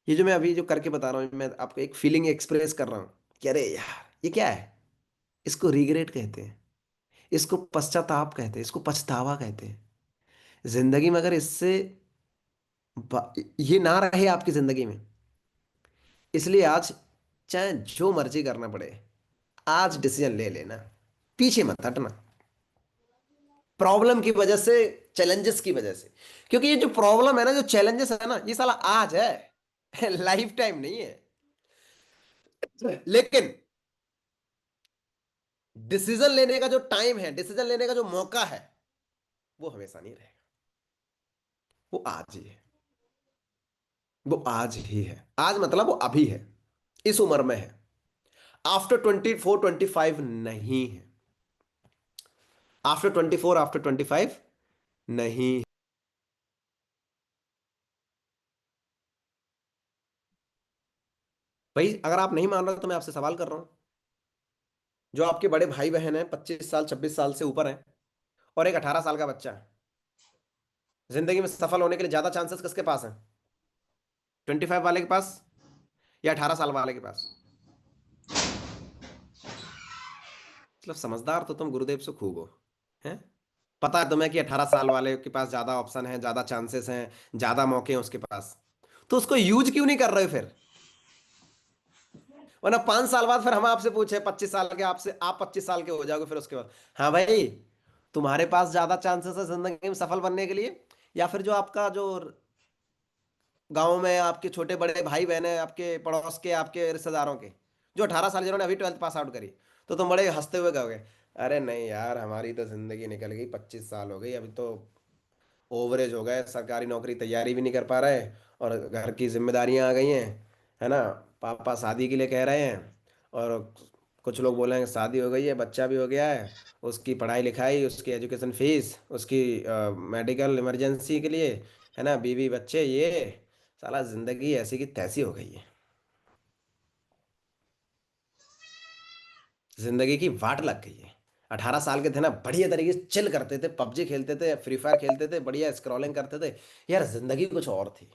A: ये जो मैं अभी जो करके बता रहा हूँ, मैं आपको एक फीलिंग एक्सप्रेस कर रहा हूँ कि अरे यार ये क्या है। इसको रिग्रेट कहते हैं, इसको पश्चाताप कहते हैं, इसको पछतावा कहते हैं। जिंदगी में अगर इससे ये ना रहे आपकी जिंदगी में, इसलिए आज चाहे जो मर्जी करना पड़े, आज डिसीजन ले लेना, पीछे मत हटना। प्रॉब्लम की वजह से, चैलेंजेस की वजह से। क्योंकि ये जो प्रॉब्लम है ना, जो चैलेंजेस है ना, ये साला आज है लाइफ टाइम नहीं है। लेकिन डिसीजन लेने का जो टाइम है, डिसीजन लेने का जो मौका है, वो हमेशा नहीं रहेगा। वो आज ही है। वो आज ही है। आज मतलब वो अभी है, इस उम्र में है। आफ्टर 24 25 नहीं है। आफ्टर 24 आफ्टर 25 नहीं। भाई अगर आप नहीं मान रहे हो तो मैं आपसे सवाल कर रहा हूं। जो आपके बड़े भाई बहन हैं, 25 साल 26 साल से ऊपर हैं, और एक 18 साल का बच्चा है, जिंदगी में सफल होने के लिए ज्यादा चांसेस किसके पास हैं? 25 वाले के पास या 18 साल वाले के पास? मतलब समझदार तो तुम गुरुदेव से खूब हो, हैं? पता है तुम्हें कि 18 साल वाले के पास ज्यादा ऑप्शन है, ज्यादा चांसेस हैं, ज्यादा मौके हैं उसके पास। तो उसको यूज क्यों नहीं कर रहे हो फिर? वरना 5 साल बाद फिर हम आपसे पूछे, 25 साल के आपसे, आप 25 साल के हो जाओगे, फिर उसके बाद हाँ भाई, तुम्हारे पास ज्यादा चांसेस है जिंदगी में सफल बनने के लिए, या फिर जो आपका जो गांव में आपके छोटे बड़े भाई बहन हैं, आपके पड़ोस के, आपके रिश्तेदारों के, जो 18 साल, जिन्होंने अभी 12th पास आउट करी, तो तुम बड़े हंसते हुए कहोगे अरे नहीं यार, हमारी तो जिंदगी निकल गई, 25 साल हो गई, अभी तो ओवरेज हो गए, सरकारी नौकरी तैयारी भी नहीं कर पा रहे, और घर की जिम्मेदारियां आ गई हैं, है ना, पापा शादी के लिए कह रहे हैं, और कुछ लोग बोले हैं शादी हो गई है, बच्चा भी हो गया है, उसकी पढ़ाई लिखाई, उसकी एजुकेशन फीस, उसकी मेडिकल इमरजेंसी के लिए, है ना, बीवी बच्चे, ये साला जिंदगी ऐसी की तैसी हो गई है। जिंदगी की वाट लग गई है। 18 साल के थे ना, बढ़िया तरीके से चिल करते थे, पबजी खेलते थे, फ्री फायर खेलते थे, बढ़िया स्क्रॉलिंग करते थे। यार जिंदगी कुछ और थी।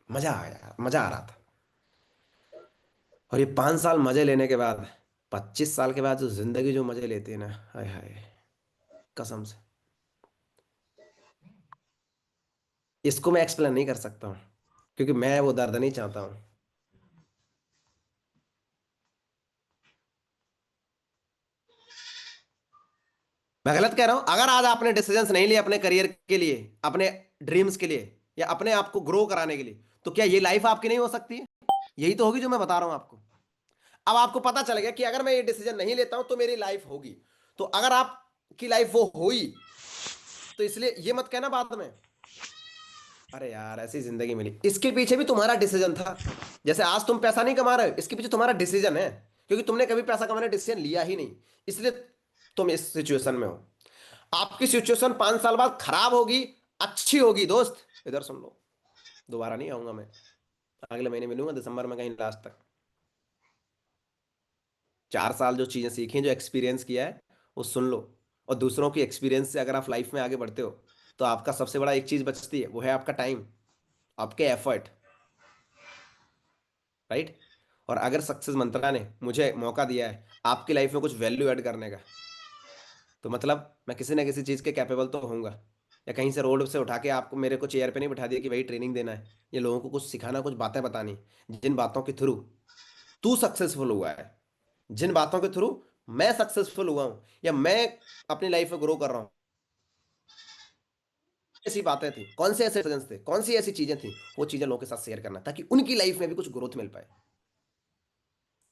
A: मजा आया, मजा आ रहा था। और ये 5 साल मजे लेने के बाद, 25 साल के बाद जो जिंदगी जो मजे लेती है ना, हाय हाय, कसम से, इसको मैं एक्सप्लेन नहीं कर सकता हूँ, क्योंकि मैं वो दर्द नहीं चाहता हूँ। मैं गलत कह रहा हूँ? अगर आज आपने डिसीजंस नहीं लिए अपने करियर के लिए, अपने ड्रीम्स के लिए, या अपने आप को ग्रो कराने के लिए, तो क्या ये लाइफ आपकी नहीं हो सकती है? यही तो होगी जो मैं बता रहा हूँ आपको। अब आपको पता चल गया कि अगर मैं ये डिसीजन नहीं लेता हूं तो मेरी लाइफ होगी। तो अगर आपकी लाइफ वो हुई, तो इसलिए ये मत कहना बाद में अरे यार ऐसी जिंदगी मिली। इसके पीछे भी तुम्हारा डिसीजन था। जैसे आज तुम पैसा नहीं कमा रहे हो, इसके पीछे तुम्हारा डिसीजन है, क्योंकि तुमने कभी पैसा कमाने का डिसीजन लिया ही नहीं, इसलिए तुम इस सिचुएशन में हो। आपकी सिचुएशन 5 साल बाद खराब होगी, अच्छी होगी दोस्त, इधर सुन लो। दोबारा नहीं आऊंगा मैं, अगले महीने मिलूंगा दिसंबर में कहीं लास्ट तक। 4 साल जो चीज़ें सीखी हैं, जो एक्सपीरियंस किया है, वो सुन लो। और दूसरों की एक्सपीरियंस से अगर आप लाइफ में आगे बढ़ते हो, तो आपका सबसे बड़ा एक चीज़ बचती है, वो है आपका टाइम, आपके एफर्ट, राइट। और अगर सक्सेस मंत्रा ने मुझे मौका दिया है आपकी लाइफ में कुछ वैल्यू ऐड करने का, तो मतलब मैं किसी ना किसी चीज़ के कैपेबल तो होऊंगा। या कहीं से रोड से उठा के आपको, मेरे को चेयर पे नहीं बिठा दिया कि भाई ट्रेनिंग देना है, ये लोगों को कुछ सिखाना, कुछ बातें बतानी, जिन बातों के थ्रू तू सक्सेसफुल हुआ है, जिन बातों के थ्रू मैं सक्सेसफुल हुआ हूं या मैं अपनी लाइफ में ग्रो कर रहा हूं, ऐसी बातें थी, कौन से ऐसे सजेशन थे, कौन सी ऐसी चीजें थी, वो चीजें लोगों के साथ शेयर करना ताकि उनकी लाइफ में भी कुछ ग्रोथ मिल पाए।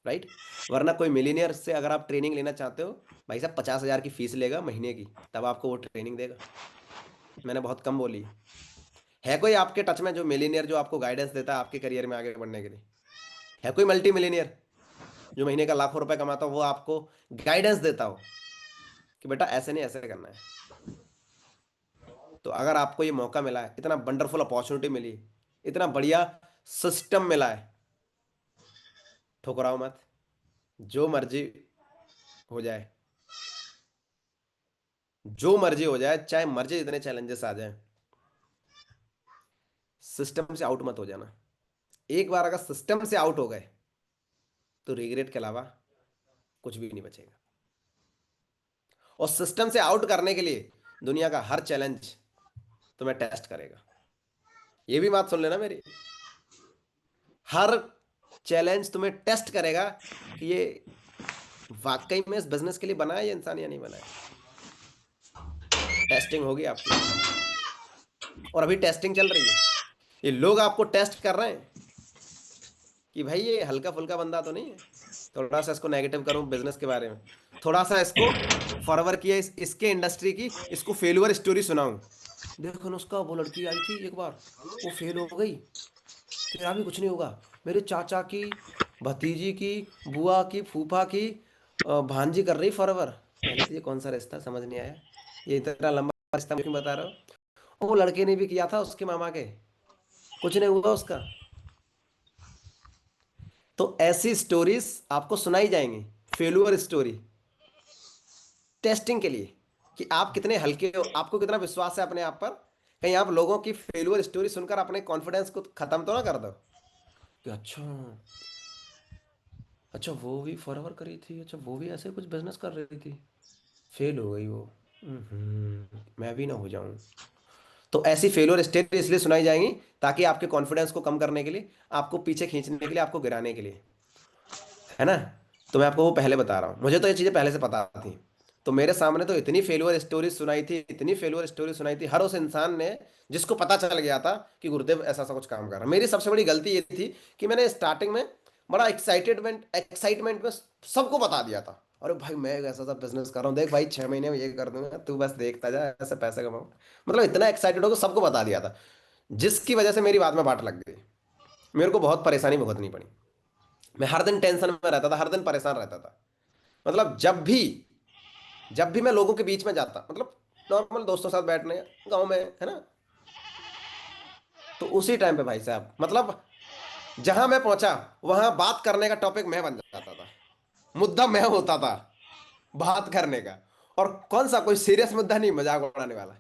A: राइट। वरना कोई मिलीनियर से अगर आप ट्रेनिंग लेना चाहते हो, भाई साहब 50,000 की फीस लेगा महीने की, तब आपको वो ट्रेनिंग देगा। मैंने बहुत कम बोली। है कोई आपके टच में जो मिलीनियर जो आपको गाइडेंस देता है आपके करियर में आगे बढ़ने के लिए? है कोई मल्टी मिलीनियर जो महीने का लाखों रुपए कमाता हो, वो आपको गाइडेंस देता हो कि बेटा ऐसे नहीं ऐसे करना है? तो अगर आपको ये मौका मिला है, इतना वंडरफुल अपॉर्चुनिटी मिली, इतना बढ़िया सिस्टम मिला है, ठुकराओ मत, जो मर्जी हो जाए, जो मर्जी हो जाए, चाहे मर्जी इतने चैलेंजेस आ जाए, सिस्टम से आउट मत हो जाना। एक बार अगर सिस्टम से आउट हो गए तो रिग्रेट के अलावा कुछ भी नहीं बचेगा। और सिस्टम से आउट करने के लिए दुनिया का हर चैलेंज तुम्हें टेस्ट करेगा। ये भी बात सुन लेना मेरी, हर चैलेंज तुम्हें टेस्ट करेगा कि ये वाकई में इस बिजनेस के लिए बना है या इंसान या नहीं बना है। टेस्टिंग होगी आपकी, और अभी टेस्टिंग चल रही है। ये लोग आपको टेस्ट कर रहे हैं कि भाई ये हल्का फुल्का बंदा तो नहीं है, थोड़ा सा इसको नेगेटिव करूं बिजनेस के बारे में, थोड़ा सा इसको फॉरवर्ड किया इसके इंडस्ट्री की, इसको फेलुअर स्टोरी सुनाऊं। देखो ना उसका, वो लड़की आई थी एक बार, वो फेल हो गई, तेरा भी कुछ नहीं होगा। मेरे चाचा की भतीजी की बुआ की फूफा की भांजी कर रही फॉरवर। मैंने कहा ये कौन सा रिश्ता, समझ नहीं आया, ये इतना लंबा रिश्ता क्यों बता रहे हो? वो लड़के ने भी किया था उसके मामा के, कुछ नहीं हुआ उसका। तो ऐसी स्टोरीज आपको सुनाई जाएंगी, फेलुअर स्टोरी, टेस्टिंग के लिए कि आप कितने हल्के हो, आपको कितना विश्वास है अपने आप पर। कहीं आप लोगों की फेलुअर स्टोरी सुनकर अपने कॉन्फिडेंस को खत्म तो ना कर दो कि अच्छा, अच्छा वो भी फॉरवर करी थी, अच्छा वो भी ऐसे कुछ बिजनेस कर रही थी, फेल हो गई वो, मैं भी ना हो जाऊं। तो ऐसी फेलियर स्टोरी इसलिए सुनाई जाएंगी ताकि आपके कॉन्फिडेंस को कम करने के लिए, आपको पीछे खींचने के लिए, आपको गिराने के लिए, है ना। तो मैं आपको वो पहले बता रहा हूँ, मुझे तो ये चीज़ें पहले से पता थी। तो मेरे सामने तो इतनी फेलियर स्टोरी सुनाई थी, इतनी फेलियर स्टोरी सुनाई थी, हर उस इंसान ने जिसको पता चल गया था कि गुरुदेव ऐसा ऐसा कुछ काम कर रहा है। मेरी सबसे बड़ी गलती ये थी कि मैंने स्टार्टिंग में बड़ा एक्साइटेडमेंट एक्साइटमेंट में सबको बता दिया था, अरे भाई मैं एक ऐसा सा बिजनेस कर रहा हूँ, देख भाई 6 महीने में ये कर दूंगा, तू बस देखता जा ऐसे पैसे कमाऊँ। मतलब इतना एक्साइटेड होकर सबको बता दिया था, जिसकी वजह से मेरी बात में बात लग गई, मेरे को बहुत परेशानी भुगतनी पड़ी। मैं हर दिन टेंशन में रहता था, हर दिन परेशान रहता था। मतलब जब भी मैं लोगों के बीच में जाता, मतलब नॉर्मल दोस्तों के साथ बैठने गांव में, है ना, तो उसी टाइम पे भाई साहब, मतलब जहां मैं पहुंचा वहां बात करने का टॉपिक मैं बन जाता था, मुद्दा मैं होता था बात करने का। और कौन सा कोई सीरियस मुद्दा नहीं, मजाक उड़ाने वाला।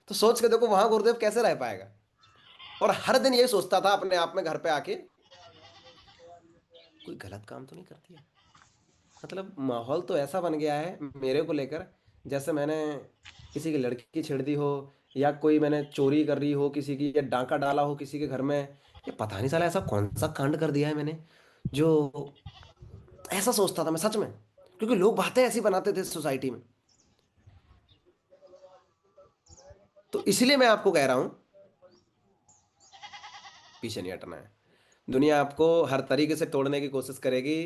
A: तो सोच के देखो वहां गुरुदेव कैसे रह पाएगा। और हर दिन यही सोचता था अपने आप में घर पे आके, कोई गलत काम तो नहीं कर दिया। मतलब माहौल तो ऐसा बन गया है मेरे को लेकर, जैसे मैंने किसी की लड़की छेड़ दी हो, या कोई मैंने चोरी कर रही हो किसी की, या डांका डाला हो किसी के घर में। ये पता नहीं साला ऐसा कौन सा कांड कर दिया है मैंने, जो, ऐसा सोचता था मैं सच में। क्योंकि लोग बातें ऐसी बनाते थे सोसाइटी में। तो इसलिए मैं आपको कह रहा हूं, पीछे नहीं हटना है। दुनिया आपको हर तरीके से तोड़ने की कोशिश करेगी,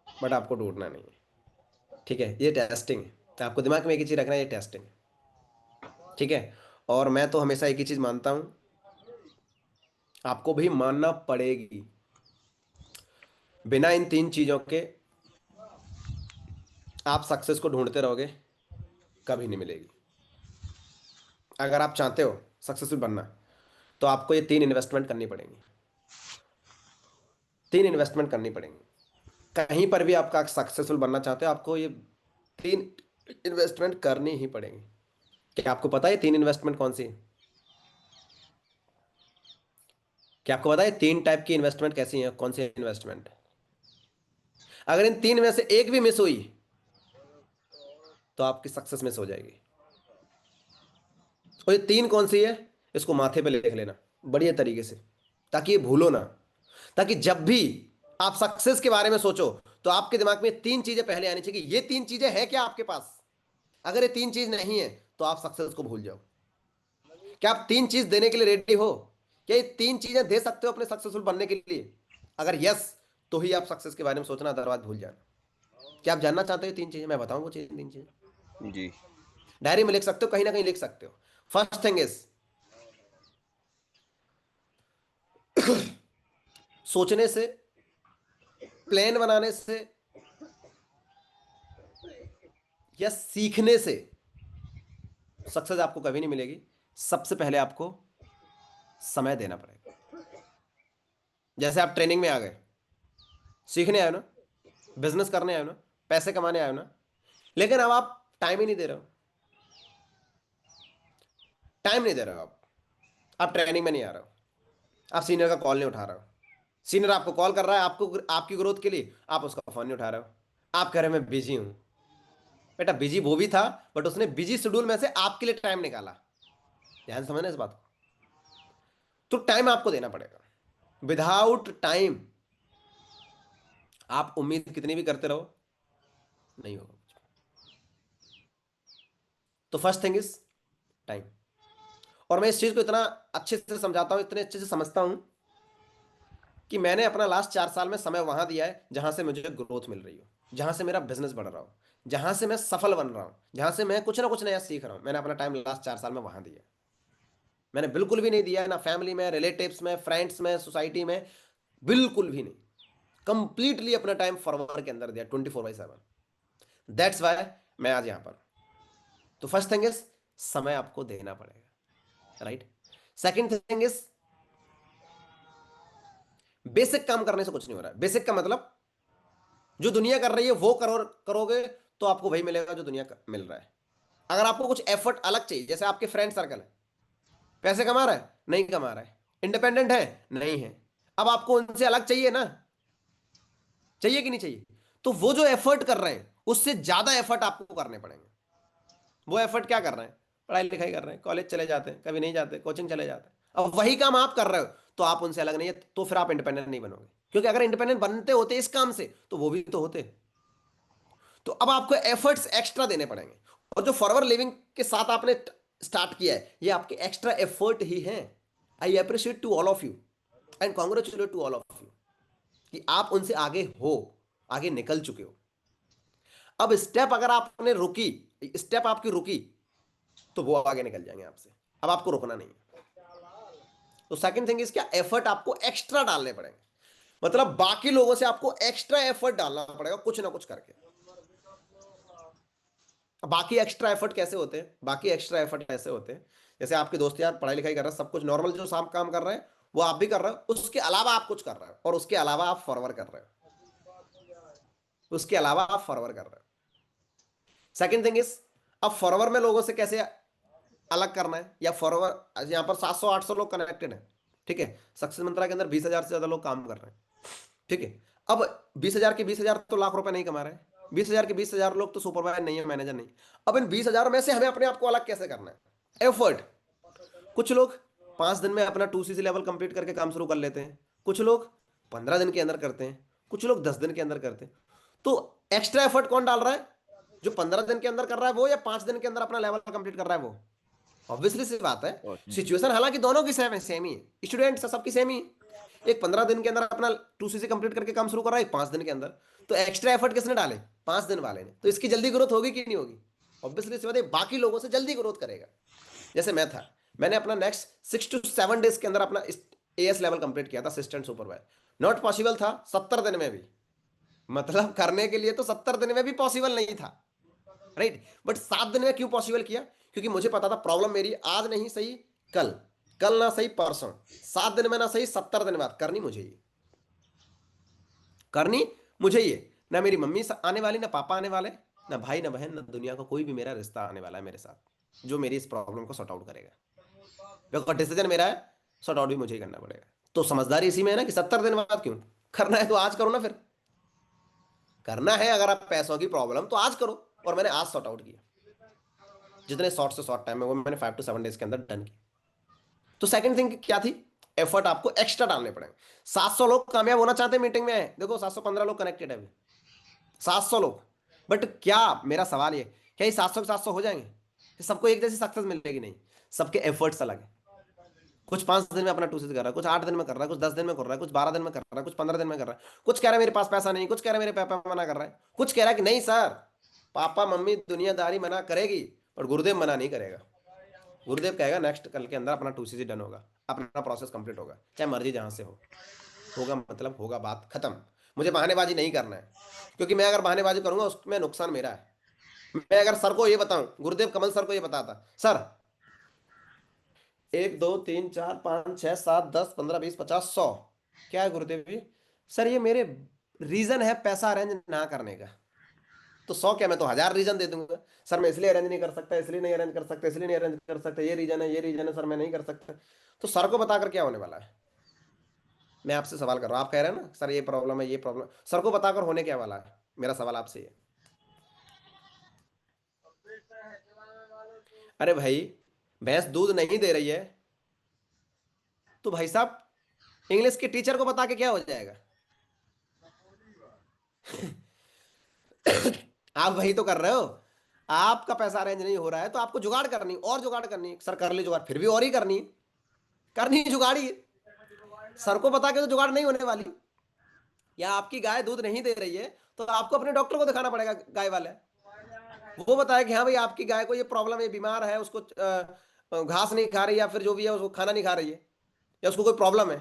A: बट आपको टूटना नहीं है। ठीक है, ये टेस्टिंग है, आपको दिमाग में एक ही चीज रखना है, ये टेस्टिंग है। ठीक है। और मैं तो हमेशा एक ही चीज मानता हूं, आपको भी मानना पड़ेगी, बिना इन 3 चीजों के आप सक्सेस को ढूंढते रहोगे, कभी नहीं मिलेगी। अगर आप चाहते हो सक्सेसफुल बनना, तो आपको ये 3 इन्वेस्टमेंट करनी पड़ेंगी, 3 इन्वेस्टमेंट करनी पड़ेंगी। कहीं पर भी आपका सक्सेसफुल बनना चाहते हो, आपको ये 3 इन्वेस्टमेंट करनी ही पड़ेंगी। क्या आपको पता है 3 इन्वेस्टमेंट कौन सी है? क्या आपको पता है 3 टाइप की इन्वेस्टमेंट कैसी हैं, कौन सी इन्वेस्टमेंट? अगर इन 3 में से एक भी मिस हुई तो आपकी सक्सेस मिस हो जाएगी। और ये 3 कौन सी है, इसको माथे पे लिख लेना बढ़िया तरीके से, ताकि ये भूलो ना। ताकि जब भी आप सक्सेस के बारे में सोचो तो आपके दिमाग में तीन चीजें पहले आनी चाहिए। ये तीन चीजें हैं क्या आपके पास? अगर ये तीन चीज नहीं है तो आप सक्सेस को भूल जाओ। क्या आप तीन चीज देने के लिए रेडी हो? क्या ये तीन चीजें दे सकते हो अपने सक्सेसफुल बनने के लिए? अगर यस, तो ही आप सक्सेस के बारे में सोचना, अदरवाइज भूल जाना। क्या आप जानना चाहते हो ये तीन चीजें? मैं बताऊं वो चीज, तीन चीजें
B: जी।
A: डायरी में लिख सकते हो, कहीं ना कहीं लिख सकते हो। फर्स्ट थिंग इज, सोचने से, प्लान बनाने से या सीखने से सक्सेस आपको कभी नहीं मिलेगी। सबसे पहले आपको समय देना पड़ेगा। जैसे आप ट्रेनिंग में आ गए, सीखने आए हो ना, बिजनेस करने आए हो ना, पैसे कमाने आए हो ना, लेकिन अब आप टाइम ही नहीं दे रहे हो। टाइम नहीं दे रहे हो आप ट्रेनिंग में नहीं आ रहे हो, आप सीनियर का कॉल नहीं उठा रहे हो। सीनियर आपको कॉल कर रहा है आपको आपकी ग्रोथ के लिए, आप उसका फोन नहीं उठा रहे हो। आप कह रहे हो मैं बिजी हूं। बेटा बिजी वो भी था, बट उसने बिजी शेड्यूल में से आपके लिए टाइम निकाला। ध्यान से समझना इस बात को। तो टाइम आपको देना पड़ेगा। विदाउट टाइम आप उम्मीद कितनी भी करते रहो, नहीं होगा कुछ। तो फर्स्ट थिंग इज टाइम। और मैं इस चीज को इतना अच्छे से समझाता हूं, इतने अच्छे से समझता हूं कि मैंने अपना लास्ट 4 साल में समय वहां दिया है जहां से मुझे ग्रोथ मिल रही हो, जहां से मेरा बिजनेस बढ़ रहा हो, जहां से मैं सफल बन रहा हूं, जहां से मैं कुछ ना कुछ नया सीख रहा हूं। मैंने अपना टाइम लास्ट 4 साल में वहां दिया है। मैंने बिल्कुल भी नहीं दिया है ना फैमिली में, रिलेटिव्स में, फ्रेंड्स में, सोसाइटी में, बिल्कुल भी नहीं। कंप्लीटली अपना टाइम फॉरवर्ड के अंदर दिया 24/7। दैट्स वाई मैं आज यहां पर। तो फर्स्ट थिंग इज, समय आपको देना पड़ेगा, right. Second thing is, basic काम करने से कुछ नहीं हो रहा है। बेसिक का मतलब जो दुनिया कर रही है वो करोगे तो आपको वही मिलेगा जो दुनिया मिल रहा है। अगर आपको कुछ एफर्ट अलग चाहिए, जैसे आपके फ्रेंड सर्कल है, पैसे कमा रहा है नहीं कमा रहा है, इंडिपेंडेंट है नहीं है, अब आपको उनसे अलग चाहिए ना, चाहिए कि नहीं चाहिए? तो वो जो एफर्ट कर रहे हैं उससे ज्यादा एफर्ट आपको करने पड़ेंगे। वो एफर्ट क्या कर रहे हैं? पढ़ाई लिखाई कर रहे हैं, कॉलेज चले जाते हैं, कभी नहीं जाते, कोचिंग चले जाते हैं। अब वही काम आप कर रहे हो तो आप उनसे अलग नहीं है, तो फिर आप इंडिपेंडेंट नहीं बनोगे। क्योंकि अगर इंडिपेंडेंट बनते होते इस काम से तो वो भी तो होते। तो अब आपको एफर्ट्स एक्स्ट्रा देने पड़ेंगे। और जो फॉरवर्ड लिविंग के साथ आपने स्टार्ट किया है, ये आपके एक्स्ट्रा एफर्ट ही हैं। I appreciate to all of you and congratulate to all of you कि आप उनसे आगे हो, आगे निकल चुके हो। अब स्टेप अगर आपने रुकी, स्टेप आपकी रुकी, तो वो आगे निकल जाएंगे आपसे। अब आपको रुकना नहीं है। तो सेकंड थिंग इज क्या, एफर्ट आपको एक्स्ट्रा डालने पड़ेंगे। मतलब बाकी लोगों से आपको एक्स्ट्रा एफर्ट डालना पड़ेगा कुछ ना कुछ करके। बाकी एक्स्ट्रा एफर्ट कैसे होते हैं? बाकी एक्स्ट्रा एफर्ट ऐसे होते हैं, जैसे आपके दोस्त यार पढ़ाई लिखाई कर रहे हैं, सब कुछ नॉर्मल जो साम काम कर रहे हैं वो आप भी कर रहे हो, उसके अलावा आप कुछ कर रहे हो, और उसके अलावा आप फॉरवर्ड कर रहे हो, उसके अलावा आप फॉरवर्ड कर रहे हो। सेकंड थिंग इज, अब फॉरवर्ड में लोगों से कैसे अलग करना है, या फॉरवर्ड यहाँ पर 700-800 लोग कनेक्टेड हैं, ठीक है। सक्सेस मंत्रा के अंदर 20,000 से ज्यादा लोग काम कर रहे हैं, ठीक है। अब 20,000 के 20,000 तो लाख रुपए नहीं कमा रहे हैं, 20,000 के 20,000 लोग तो सुपरवाइजर नहीं है, मैनेजर नहीं। अब इन 20,000 में से हमें अपने आप को अलग कैसे करना है? एफर्ट। कुछ लोग 5 दिन में अपना 2CC लेवल कंप्लीट करके काम शुरू कर लेते हैं, कुछ लोग 15 दिन के अंदर करते हैं, कुछ लोग 10 दिन के अंदर करते हैं। तो एक्स्ट्रा एफर्ट कौन डाल रहा है? जो 15 दिन के अंदर कर रहा है वो, या 5 दिन के अंदर अपना लेवल कंप्लीट कर रहा है वो? ऑब्वियसली सी बात है।
B: और
A: सिचुएशन हालांकि दोनों की सेम है, सेम ही है, स्टूडेंट सबकी सेम ही है। एक 15 दिन के अंदर अपना 2CC कंप्लीट करके काम शुरू कर रहा है, 5 दिन के अंदर। तो एक्स्ट्रा एफर्ट किसने डाले? 5 दिन वाले ने। तो इसकी जल्दी ग्रोथ होगी कि नहीं होगी? ऑब्वियसली सी बात है, बाकी लोगों से जल्दी ग्रोथ करेगा। जैसे मैं था, मैंने अपना नेक्स्ट 6 to 7 डेज के अंदर अपना AS लेवल कंप्लीट किया था, असिस्टेंट सुपरवाइजर। नॉट पॉसिबल था 70 दिन में भी, मतलब करने के लिए तो 70 दिन में भी पॉसिबल नहीं था, राइट। बट 7 दिन में क्यों पॉसिबल किया? क्योंकि मुझे पता था प्रॉब्लम मेरी आज नहीं सही कल, कल ना सही परसों, 7 दिन में ना सही 70 दिन बाद करनी मुझे ही, करनी मुझे ही है। ना मेरी मम्मी आने वाली, ना पापा आने वाले, ना भाई ना बहन, ना दुनिया का कोई भी मेरा रिश्ता आने वाला है मेरे साथ जो मेरी इस प्रॉब्लम को सॉर्ट आउट करेगा। बिकॉज डिसीजन मेरा है, सॉर्ट आउट भी मुझे ही करना पड़ेगा। तो समझदारी इसी में है ना कि 70 दिन बाद क्यों करना है, तो आज करो ना फिर। करना है अगर आप पैसों की प्रॉब्लम तो आज करो, और मैंने आज सॉर्ट आउट किया। जितने शॉर्ट से शॉर्ट टाइम में वो मैंने 5 to 7 डेज के अंदर डन किया। तो सेकंड थिंग क्या थी? एफर्ट आपको एक्स्ट्रा डालने पड़ेंगे। 700 लोग कामयाब होना चाहते हैं, मीटिंग में आए, देखो 715 लोग कनेक्टेड है अभी, 700 लोग। बट क्या, मेरा सवाल ये, क्या ये 700 के 700 हो जाएंगे? सबको एक जैसी सक्सेस मिलेगी? नहीं, सबके एफर्ट्स अलग है। कुछ 5 दिन में अपना टूसिस कर रहा है, कुछ 8 दिन में कर रहा है, कुछ 10 दिन में कर रहा है, कुछ 12 दिन में कर रहा है, कुछ 15 दिन में कर रहा है, कुछ कह रहा है मेरे पास पैसा नहीं, कुछ कह रहा है मेरे पापा मना कर रहा है, कुछ कह रहा है कि नहीं सर, पापा मम्मी दुनियादारी मना करेगी पर गुरुदेव मना नहीं करेगा। गुरुदेव कहेगा नेक्स्ट कल के अंदर अपना टूसीसी डन होगा, अपना प्रोसेस कंप्लीट होगा, चाहे मर्जी जहां से हो। होगा मतलब होगा, बात खत्म। मुझे बहानेबाजी नहीं करना है, क्योंकि मैं अगर बहानेबाजी करूंगा उसमें नुकसान मेरा है। मैं अगर सर को ये बताऊं, गुरुदेव कमल सर को ये बताता, सर 1 2 3 4 5 6 7 10 15 20 50 100, क्या है गुरुदेव जी? सर ये मेरे रीजन है पैसा अरेंज ना करने का। तो 100 क्या, मैं तो 1000 रीजन दे दूंगा। सर मैं इसलिए अरेंज नहीं कर सकता, इसलिए नहीं अरेंज कर सकता, इसलिए नहीं अरेंज कर सकता, ये रीजन है, ये रीजन है सर, मैं नहीं कर सकता। तो सर को बताकर क्या होने वाला है? मैं आपसे सवाल कर रहा हूँ, आप कह रहे हैं ना सर ये प्रॉब्लम है, ये प्रॉब्लम, सर को बताकर होने क्या वाला है? मेरा सवाल आपसे ये। अरे भाई, भैंस दूध नहीं दे रही है तो भाई साहब इंग्लिश के टीचर को बता के क्या हो जाएगा? आप वही तो कर रहे हो। आपका पैसा अरेंज नहीं हो रहा है तो आपको जुगाड़ करनी, और जुगाड़ करनी, सर कर ली जुगाड़, फिर भी और ही करनी, करनी जुगाड़ी। सर को बता के तो जुगाड़ नहीं होने वाली। या आपकी गाय दूध नहीं दे रही है तो आपको अपने डॉक्टर को दिखाना पड़ेगा, गाय वाले। वो बताया कि हाँ भाई आपकी गाय को ये प्रॉब्लम है, बीमार है, उसको घास नहीं खा रही, या फिर जो भी है उसको खाना नहीं खा रही है, या उसको कोई प्रॉब्लम है।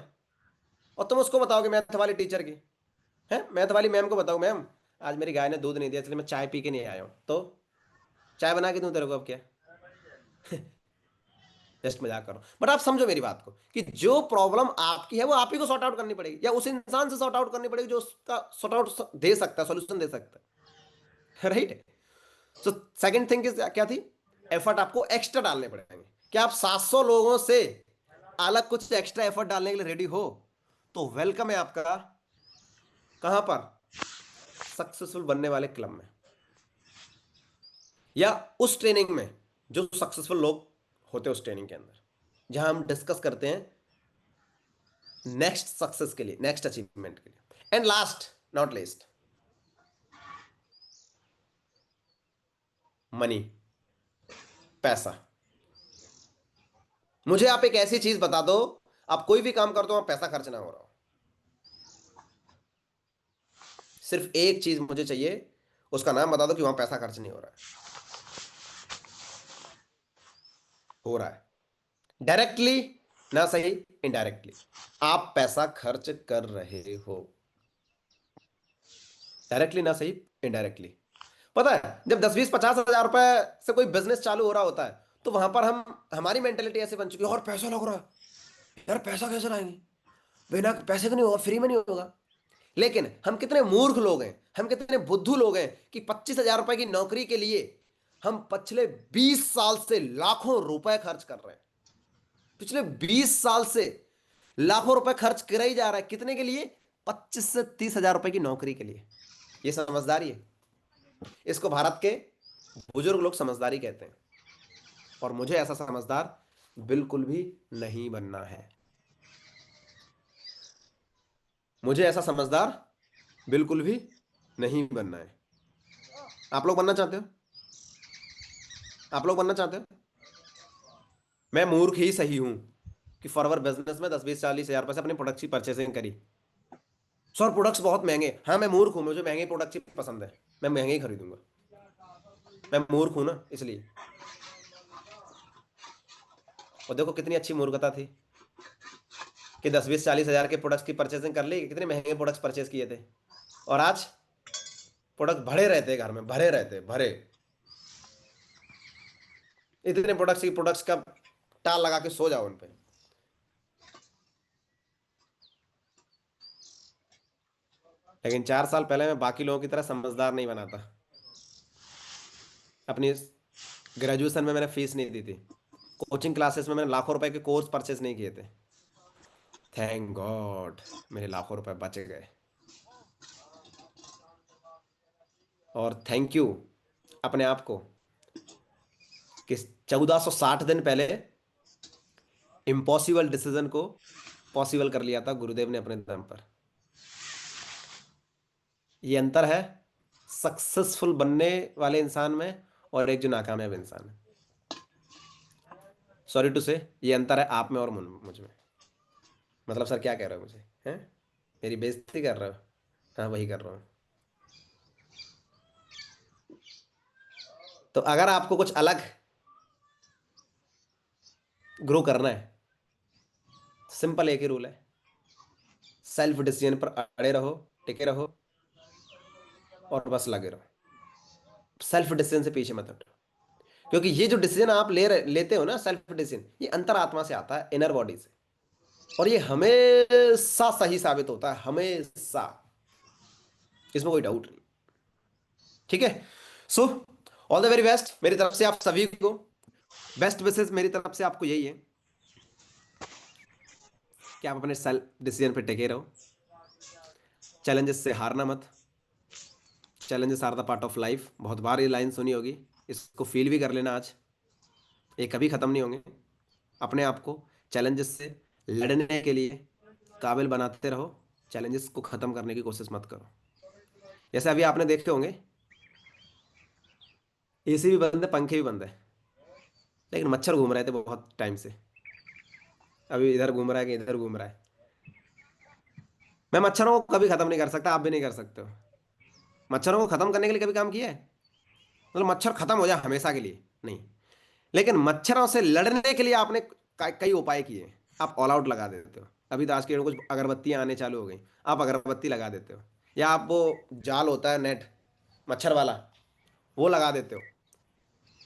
A: और तुम उसको बताओगे मैथ वाली टीचर की, है मैथ वाली मैम को बताओ, मैम आज मेरी गाय ने दूध नहीं दिया इसलिए मैं चाय पी के नहीं आया हूँ, तो चाय बना के दूं तेरे को अब क्या? जस्ट मजाक कर रहा हूँ, बट आप समझो मेरी बात को, कि जो प्रॉब्लम आपकी है वो आप ही को सॉर्ट आउट करनी पड़ेगी, या उस इंसान से सॉर्ट आउट करनी पड़ेगी जो उसका सॉर्ट आउट दे सकता है, सोल्यूशन दे सकता है। Right. So second thing is क्या थी? एफर्ट आपको एक्स्ट्रा डालने पड़ेंगे। क्या आप 700 लोगों से अलग कुछ एक्स्ट्रा एफर्ट डालने के लिए रेडी हो? तो वेलकम है आपका, कहां पर? सक्सेसफुल बनने वाले क्लब में, या उस ट्रेनिंग में जो सक्सेसफुल लोग होते हैं, उस ट्रेनिंग के अंदर जहां हम डिस्कस करते हैं नेक्स्ट सक्सेस के लिए, नेक्स्ट अचीवमेंट के लिए। And last not least, money, पैसा। मुझे आप एक ऐसी चीज बता दो, आप कोई भी काम करते हो वहां पैसा खर्च ना हो रहा हो। सिर्फ एक चीज मुझे चाहिए, उसका नाम बता दो कि वहां पैसा खर्च नहीं हो रहा है। हो रहा है, डायरेक्टली ना सही, इनडायरेक्टली आप पैसा खर्च कर रहे हो। डायरेक्टली ना सही, इनडायरेक्टली। पता है जब 10 20 50 हजार रुपए से कोई बिजनेस चालू हो रहा होता है, तो वहां पर हम, हमारी मेंटेलिटी ऐसे बन चुकी है, और पैसा लग रहा है, यार पैसा कैसे लाएंगे, बिना पैसे तो नहीं होगा, फ्री में नहीं होगा। लेकिन हम कितने मूर्ख लोग हैं, हम कितने बुद्धू लोग हैं कि 25 हजार रुपए की नौकरी के लिए हम पिछले 20 साल से लाखों रुपए खर्च कर रहे हैं। पिछले 20 साल से लाखों रुपए खर्च करा ही जा रहा है, कितने के लिए? 25 से 30 हजार रुपए की नौकरी के लिए। ये समझदारी है? इसको भारत के बुजुर्ग लोग समझदारी कहते हैं, और मुझे ऐसा समझदार बिल्कुल भी नहीं बनना है। मुझे ऐसा समझदार बिल्कुल भी नहीं बनना है। आप लोग बनना चाहते हो? आप लोग बनना चाहते हो? मैं मूर्ख ही सही हूं कि फॉरवर बिजनेस में 10 20 40 हजार रुपए से अपनी प्रोडक्ट की परचेसिंग करी। सर प्रोडक्ट्स बहुत महंगे, हाँ मैं मूर्ख हूं, मुझे महंगे प्रोडक्ट्स ही पसंद है, मैं महंगे ही खरीदूंगा। मैं मूर्ख हूं ना इसलिए। और देखो कितनी अच्छी मूर्खता थी कि 10 20 40 हजार के प्रोडक्ट्स की परचेसिंग कर ली, कितने महंगे प्रोडक्ट्स परचेस किए थे, और आज प्रोडक्ट भरे रहते घर में, भरे रहते भरे। इतने प्रोडक्ट्स का टाल लगा के सो जाओ उन पे। लेकिन 4 साल पहले मैं बाकी लोगों की तरह समझदार नहीं बना था। अपनी ग्रेजुएशन में मैंने फीस नहीं दी थी, कोचिंग क्लासेस में मैंने लाखों रुपए के कोर्स परचेस नहीं किए थे। थैंक गॉड मेरे लाखों रुपए बच गए। और थैंक यू अपने आप को कि 1460 दिन पहले इम्पॉसिबल डिसीजन को पॉसिबल कर लिया था गुरुदेव ने अपने दम पर। ये अंतर है सक्सेसफुल बनने वाले इंसान में और एक जो नाकामयाब इंसान है। सॉरी टू से, ये अंतर है आप में और मुझ में। मतलब सर क्या कह रहे हो मुझे, हैं? मेरी बेइज्जती कर रहे हो? हाँ वही कर रहा हूँ। तो अगर आपको कुछ अलग ग्रो करना है, सिंपल एक ही रूल है, सेल्फ डिसीजन पर अड़े रहो, टिके रहो और बस लगे रहो। सेल्फ डिसीजन से पीछे मत हटो, क्योंकि ये जो डिसीजन आप लेते हो ना, सेल्फ डिसीजन, ये अंतरात्मा से आता है, इनर बॉडी से। और ये हमेशा सही साबित होता है, हमेशा, इसमें कोई डाउट नहीं। ठीक है। So all the very best मेरी तरफ से आप सभी को। बेस्ट विशेष मेरी तरफ से आपको यही है कि आप अपने सेल्फ डिसीजन पे टिके रहो, चैलेंजेस से हारना मत। Challenges are the part of life, बहुत बार ये लाइन सुनी होगी, इसको फील भी कर लेना आज। ये कभी खत्म नहीं होंगे। अपने आप को चैलेंजेस से लड़ने के लिए काबिल बनाते रहो, चैलेंजेस को खत्म करने की कोशिश मत करो। जैसे अभी आपने देखे होंगे, एसी भी बंद है, पंखे भी बंद है, लेकिन मच्छर घूम रहे थे बहुत टाइम से। अभी इधर घूम रहा है कि इधर घूम रहा है। मैं मच्छरों को कभी खत्म नहीं कर सकता, आप भी नहीं कर सकते हो। मच्छरों को खत्म करने के लिए कभी काम किया है? मतलब मच्छर खत्म हो जाए हमेशा के लिए नहीं, लेकिन मच्छरों से लड़ने के लिए आपने कई उपाय किए। आप ऑल आउट लगा देते हो। अभी तो आज के कुछ अगरबत्तियां आने चालू हो गई, आप अगरबत्ती लगा देते हो, या आप वो जाल होता है नेट मच्छर वाला, वो लगा देते हो।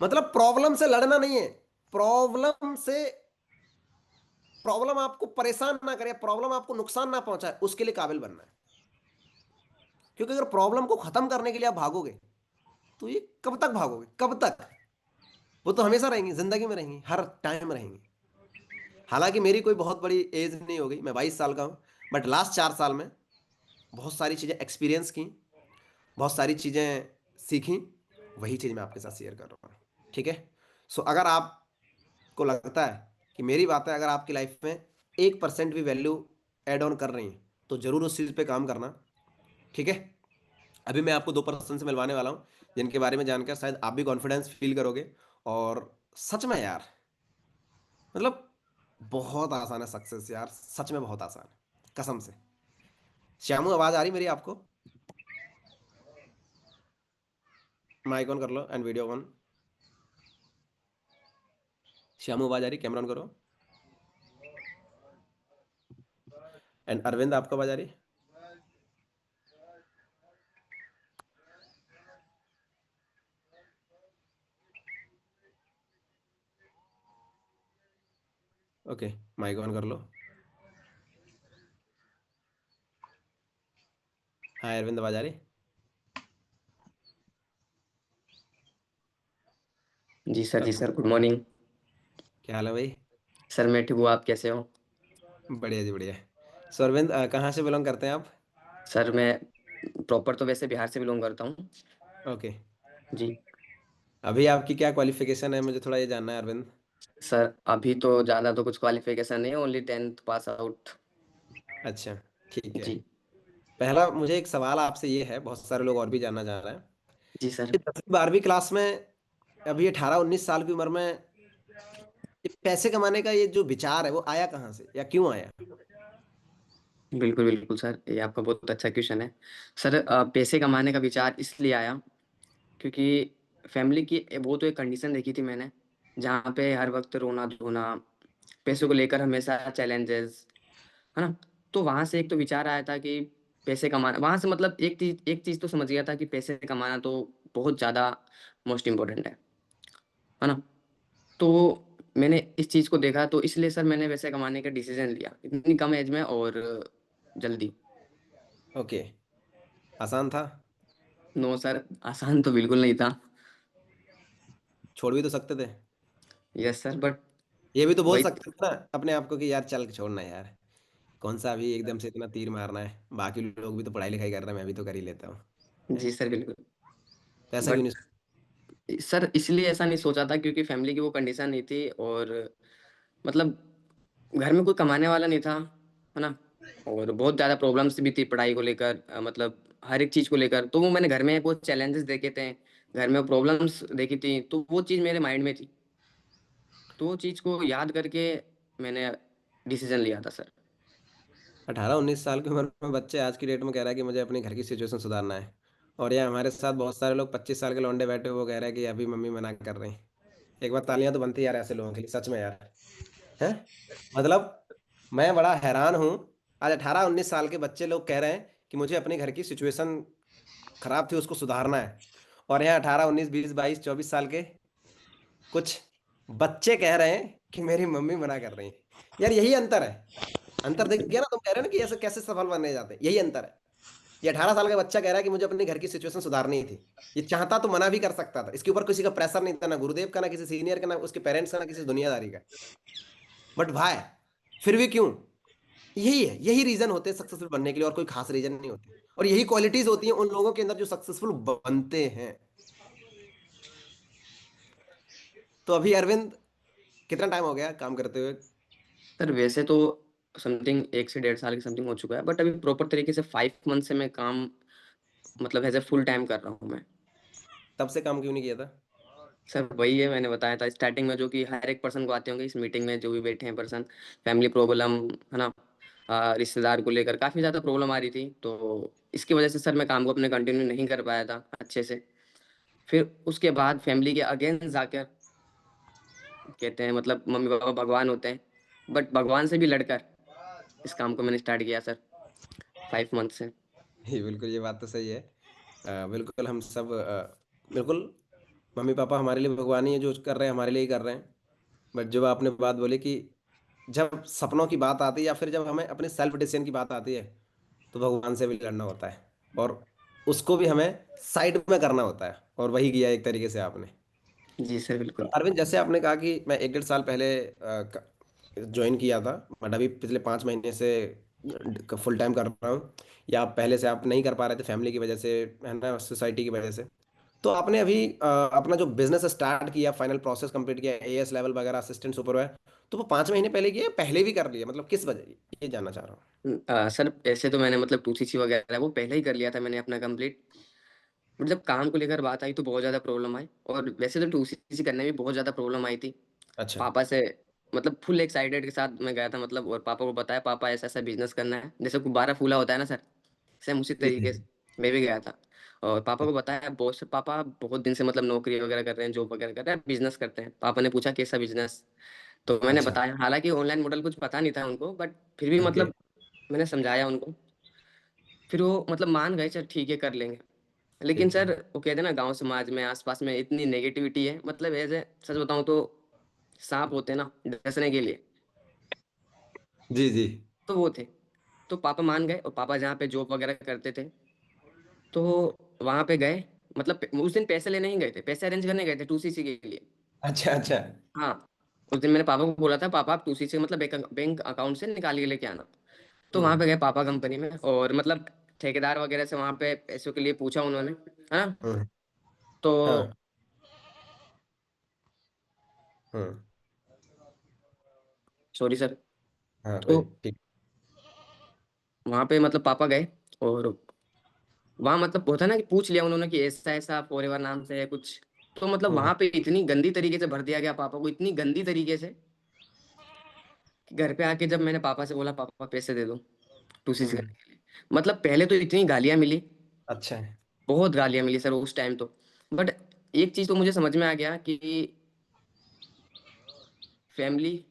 A: मतलब प्रॉब्लम से लड़ना नहीं है, प्रॉब्लम से, प्रॉब्लम आपको परेशान ना करे, प्रॉब्लम आपको नुकसान ना पहुंचाए, उसके लिए काबिल बनना है। क्योंकि अगर प्रॉब्लम को खत्म करने के लिए आप भागोगे, तो ये कब तक भागोगे, कब तक? वो तो हमेशा रहेंगी, जिंदगी में रहेंगी, हर टाइम रहेंगी। हालांकि मेरी कोई बहुत बड़ी एज नहीं हो गई, मैं 22 साल का हूँ, बट लास्ट 4 साल में बहुत सारी चीज़ें एक्सपीरियंस की, बहुत सारी चीज़ें सीखी, वही चीज़ मैं आपके साथ शेयर कर रहा हूँ। ठीक है। सो अगर आपको लगता है कि मेरी बातें अगर आपकी लाइफ में 1% भी वैल्यू ऐड ऑन कर रही हैं, तो ज़रूर उस चीज़ पे काम करना। ठीक है। अभी मैं आपको 2 पर्सन से मिलवाने वाला हूँ, जिनके बारे में जानकर शायद आप भी कॉन्फिडेंस फील करोगे। और सच में यार, मतलब बहुत आसान है सक्सेस यार, सच में बहुत आसान है, कसम से। श्यामू आवाज आ रही मेरी आपको? माइक ऑन कर लो एंड वीडियो ऑन। श्यामू आवाज आ रही? कैमरा ऑन करो। एंड अरविंद आपको आवाज आ रही? ओके, माइक ऑन कर लो। हाँ अरविंद आवाज आ रही?
B: जी सर, जी
A: हेलो,
B: सर, गुड मॉर्निंग।
A: क्या हाल है भाई?
B: सर मैं ठीक हूँ, आप कैसे हो?
A: बढ़िया जी बढ़िया। सो अरविंद, कहाँ से बिलोंग करते हैं आप?
B: सर मैं प्रॉपर तो वैसे बिहार से बिलोंग करता हूँ।
A: ओके।
B: जी।
A: अभी आपकी क्या क्वालिफिकेशन है, मुझे थोड़ा ये जानना है अरविंद।
B: सर अभी तो ज़्यादा तो कुछ क्वालिफिकेशन नहीं है, ओनली 10th पास आउट।
A: अच्छा, ठीक है।
B: जी।
A: पहला मुझे एक सवाल आपसे ये है, बहुत सारे लोग और भी जानना चाह रहे हैं।
B: जी सर।
A: ये 10वीं 12वीं क्लास में, अभी 18 19 साल की उम्र में, ये पैसे कमाने का ये जो विचार है वो आया कहाँ से या क्यों आया?
B: बिल्कुल बिल्कुल सर, ये आपका बहुत अच्छा क्वेश्चन है। सर पैसे कमाने का विचार इसलिए आया क्योंकि फैमिली की वो तो एक कंडीशन देखी थी मैंने, जहाँ पे हर वक्त रोना धोना, पैसों को लेकर हमेशा चैलेंजेस, है ना। तो वहां से एक तो विचार आया था कि पैसे कमाना, वहां से मतलब एक चीज तो समझ गया था कि पैसे कमाना तो बहुत ज्यादा मोस्ट इम्पोर्टेंट है ना। तो मैंने इस चीज को देखा, तो इसलिए सर मैंने पैसे कमाने का डिसीजन लिया इतनी कम एज में और जल्दी।
A: ओके। आसान था?
B: नो सर, आसान तो बिल्कुल नहीं था।
A: छोड़ भी तो सकते थे।
B: यस सर, बट
A: ये भी तो बोल
B: वही।
A: सकते थे ना अपने आप को कि यार चल छोड़ना यार, कौन सा अभी एकदम से इतना तीर मारना है, बाकी लोग भी तो पढ़ाई लिखाई कर रहे हैं, मैं भी तो कर ही लेता हूँ।
B: जी सर बिल्कुल।
A: तो ऐसा क्यों नहीं?
B: बट सर इसलिए ऐसा नहीं सोचा था क्योंकि फैमिली की वो कंडीशन नहीं थी, और मतलब घर में कोई कमाने वाला नहीं था। है ना? और बहुत ज़्यादा प्रॉब्लम्स भी थी पढ़ाई को लेकर, मतलब हर एक चीज़ को लेकर। तो वो मैंने घर में वो चैलेंजेस देखे थे, घर में प्रॉब्लम्स देखी थी, तो वो चीज़ मेरे माइंड में थी। तो वो चीज़ को याद करके मैंने डिसीजन लिया था सर।
A: 18-19 साल की उम्र में बच्चे आज की डेट में कह रहा है कि मुझे अपने घर की सिचुएशन सुधारना है। और यहाँ हमारे साथ बहुत सारे लोग 25 साल के लौंडे बैठे हुए, वो कह रहे हैं कि अभी मम्मी मना कर रही हैं। एक बार तालियां तो बनती है यार ऐसे लोगों के लिए, सच में यार। है मतलब मैं बड़ा हैरान हूँ। आज 18-19 साल के बच्चे लोग कह रहे हैं कि मुझे अपने घर की सिचुएशन खराब थी उसको सुधारना है। और यहाँ 18, 19, 20, 22, 24 साल के कुछ बच्चे कह रहे हैं कि मेरी मम्मी मना कर रही है। यार यही अंतर है। अंतर दिख गया ना, तुम कह रहे हो ना कि ऐसे कैसे सफल बनने जाते हैं, यही अंतर है। ये 18 साल का बच्चा कह रहा है कि मुझे अपने घर की सिचुएशन सुधारनी थी। ये चाहता तो मना भी कर सकता था, इसके ऊपर किसी का प्रेशर नहीं था, ना गुरुदेव का, ना किसी सीनियर का, ना उसके पेरेंट्स का, ना किसी दुनियादारी का। बट भाई फिर भी क्यों? यही है, यही रीजन होते हैं सक्सेसफुल बनने के लिए, और कोई खास रीजन नहीं होते। और यही क्वालिटीज होती हैं उन लोगों के अंदर जो सक्सेसफुल बनते हैं। तो अभी अरविंद कितना टाइम हो गया काम करते हुए?
B: सर वैसे तो समथिंग 1 से डेढ़ साल की समथिंग हो चुका है, बट अभी प्रॉपर तरीके से 5 मंथ से मैं काम मतलब एज़ अ फुल टाइम कर रहा हूँ मैं।
A: तब से काम क्यों नहीं किया था?
B: सर वही है, मैंने बताया था स्टार्टिंग में, जो कि हर एक पर्सन को आते होंगे इस मीटिंग में जो भी बैठे हैं पर्सन, फैमिली प्रॉब्लम, है ना? रिश्तेदार को लेकर काफ़ी ज़्यादा प्रॉब्लम आ रही थी, तो इसकी वजह से सर मैं काम को अपने कंटिन्यू नहीं कर पाया था अच्छे से। फिर उसके बाद फैमिली के अगेंस्ट जाकर, कहते हैं मतलब मम्मी पापा भगवान होते हैं, बट भगवान से भी लड़कर इस काम को मैंने स्टार्ट किया सर 5 मंथ से।
A: ये बिल्कुल, ये बात तो सही है। बिल्कुल हम सब बिल्कुल मम्मी पापा हमारे लिए भगवान ही है, जो कर रहे हैं हमारे लिए ही कर रहे हैं। बट जब आपने बात बोली कि जब सपनों की बात आती है या फिर जब हमें अपने सेल्फ डिसीजन की बात आती है, तो भगवान से भी लड़ना होता है। और उसको भी हमें साइड में करना होता है, और वही किया एक तरीके से आपने।
B: जी सर
A: तो
B: बिल्कुल।
A: अरविंद, जैसे आपने कहा कि मैं 1-1.5 साल पहले ज्वाइन किया था, बट अभी पिछले 5 महीने से फुल टाइम कर रहा हूँ, या आप पहले से आप नहीं कर पा रहे थे फैमिली की वजह से, है ना, सोसाइटी की वजह से। तो आपने अभी अपना जो बिजनेस स्टार्ट किया, फाइनल प्रोसेस कंप्लीट किया, एएस लेवल वगैरह, असिस्टेंट सुपरवाइजर, तो वो 5 महीने पहले किया या पहले भी कर लिया, मतलब किस वजह, ये जानना चाह रहा हूँ।
B: सर ऐसे तो मैंने मतलब 2सीसी वगैरह वो पहले ही कर लिया था मैंने अपना कंप्लीट। बट जब काम को लेकर बात आई तो बहुत ज़्यादा प्रॉब्लम आई, और वैसे तो 2सीसी करने में भी बहुत ज़्यादा प्रॉब्लम आई थी।
A: अच्छा।
B: पापा से मतलब फुल एक्साइटेड के साथ मैं गया था, मतलब, और पापा को बताया पापा ऐसा ऐसा बिजनेस करना है, जैसे गुब्बारा फूला होता है ना सर, सेम उसी
A: जी जी
B: तरीके से मैं भी गया था। और पापा को बताया, बहुत से पापा बहुत दिन से मतलब नौकरी वगैरह कर रहे हैं, जॉब वगैरह कर रहे हैं, बिजनेस करते हैं। पापा ने पूछा कैसा बिजनेस, तो मैंने
A: अच्छा।
B: बताया, हालांकि ऑनलाइन मॉडल कुछ पता नहीं था उनको, बट फिर भी
A: ओके।
B: मतलब मैंने समझाया उनको। फिर वो मतलब मान गए, चल ठीक है कर लेंगे। लेकिन
A: ठीक है।
B: सर वो कहते हैं ना, गांव समाज में आसपास में इतनी नेगेटिविटी है, मतलब ऐसे सच बताऊं तो सांप होते हैं ना डसने के लिए,
A: जी जी।
B: तो वो थे। तो पापा मान गए, और पापा जहाँ पे जॉब वगैरह करते थे, तो वहां पे गए। मतलब उस दिन पैसे लेने ही गए थे, पैसे अरेंज करने गए थे 2सीसी के लिए।
A: अच्छा अच्छा।
B: हाँ, उस दिन मैंने पापा को बोला था, पापा आप 2सीसी मतलब बैंक अकाउंट से निकाल के लेके आना। तो वहां
A: हम्म
B: पे गए पापा कंपनी में, और मतलब ठेकेदार वगैरह से वहां पे पैसों के लिए पूछा उन्होंने, है ना?
A: हम्म।
B: तो
A: हाँ। हम्म।
B: Sorry sir.
A: हाँ
B: तो
A: कोई ठीक।
B: वहां पे मतलब पापा गए, और वहां मतलब होता है ना कि पूछ लिया उन्होंने कि ऐसा ऐसा फॉरएवर नाम से है कुछ। तो मतलब
A: हम्म
B: वहां पे इतनी गंदी तरीके से भर दिया गया पापा को, इतनी गंदी तरीके से, कि घर पे आके जब मैंने पापा से बोला पापा पैसे दे दो 2सीसी
A: हम्म।
B: करने के लिए, मतलब पहले तो इतनी गालियां मिली,
A: अच्छा है।
B: बहुत गालियां मिली सर उस टाइम तो। बट एक चीज तो मुझे समझ में आ गया कि फैमिली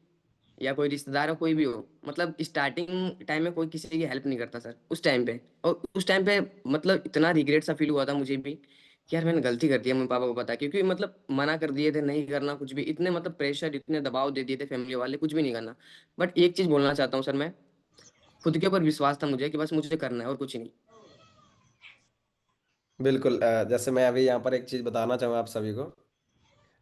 B: या कोई रिश्तेदार हो, कोई भी हो, मतलब स्टार्टिंग टाइम में कोई किसी की हेल्प नहीं करता सर उस टाइम पे। और उस टाइम पे मतलब इतना रिग्रेट सा फील हुआ था मुझे भी, कि यार मैंने गलती कर दी है, मम्मी पापा को पता, क्योंकि मतलब मना कर दिए थे नहीं करना कुछ भी, इतने मतलब प्रेशर, इतने दबाव दे दिए थे फैमिली वाले, कुछ भी नहीं करना। बट एक चीज बोलना चाहता हूँ सर मैं, खुद के ऊपर विश्वास था मुझे कि बस मुझे करना है और कुछ नहीं।
A: बिल्कुल। जैसे मैं अभी यहाँ पर एक चीज़ बताना चाहूँगा आप सभी को।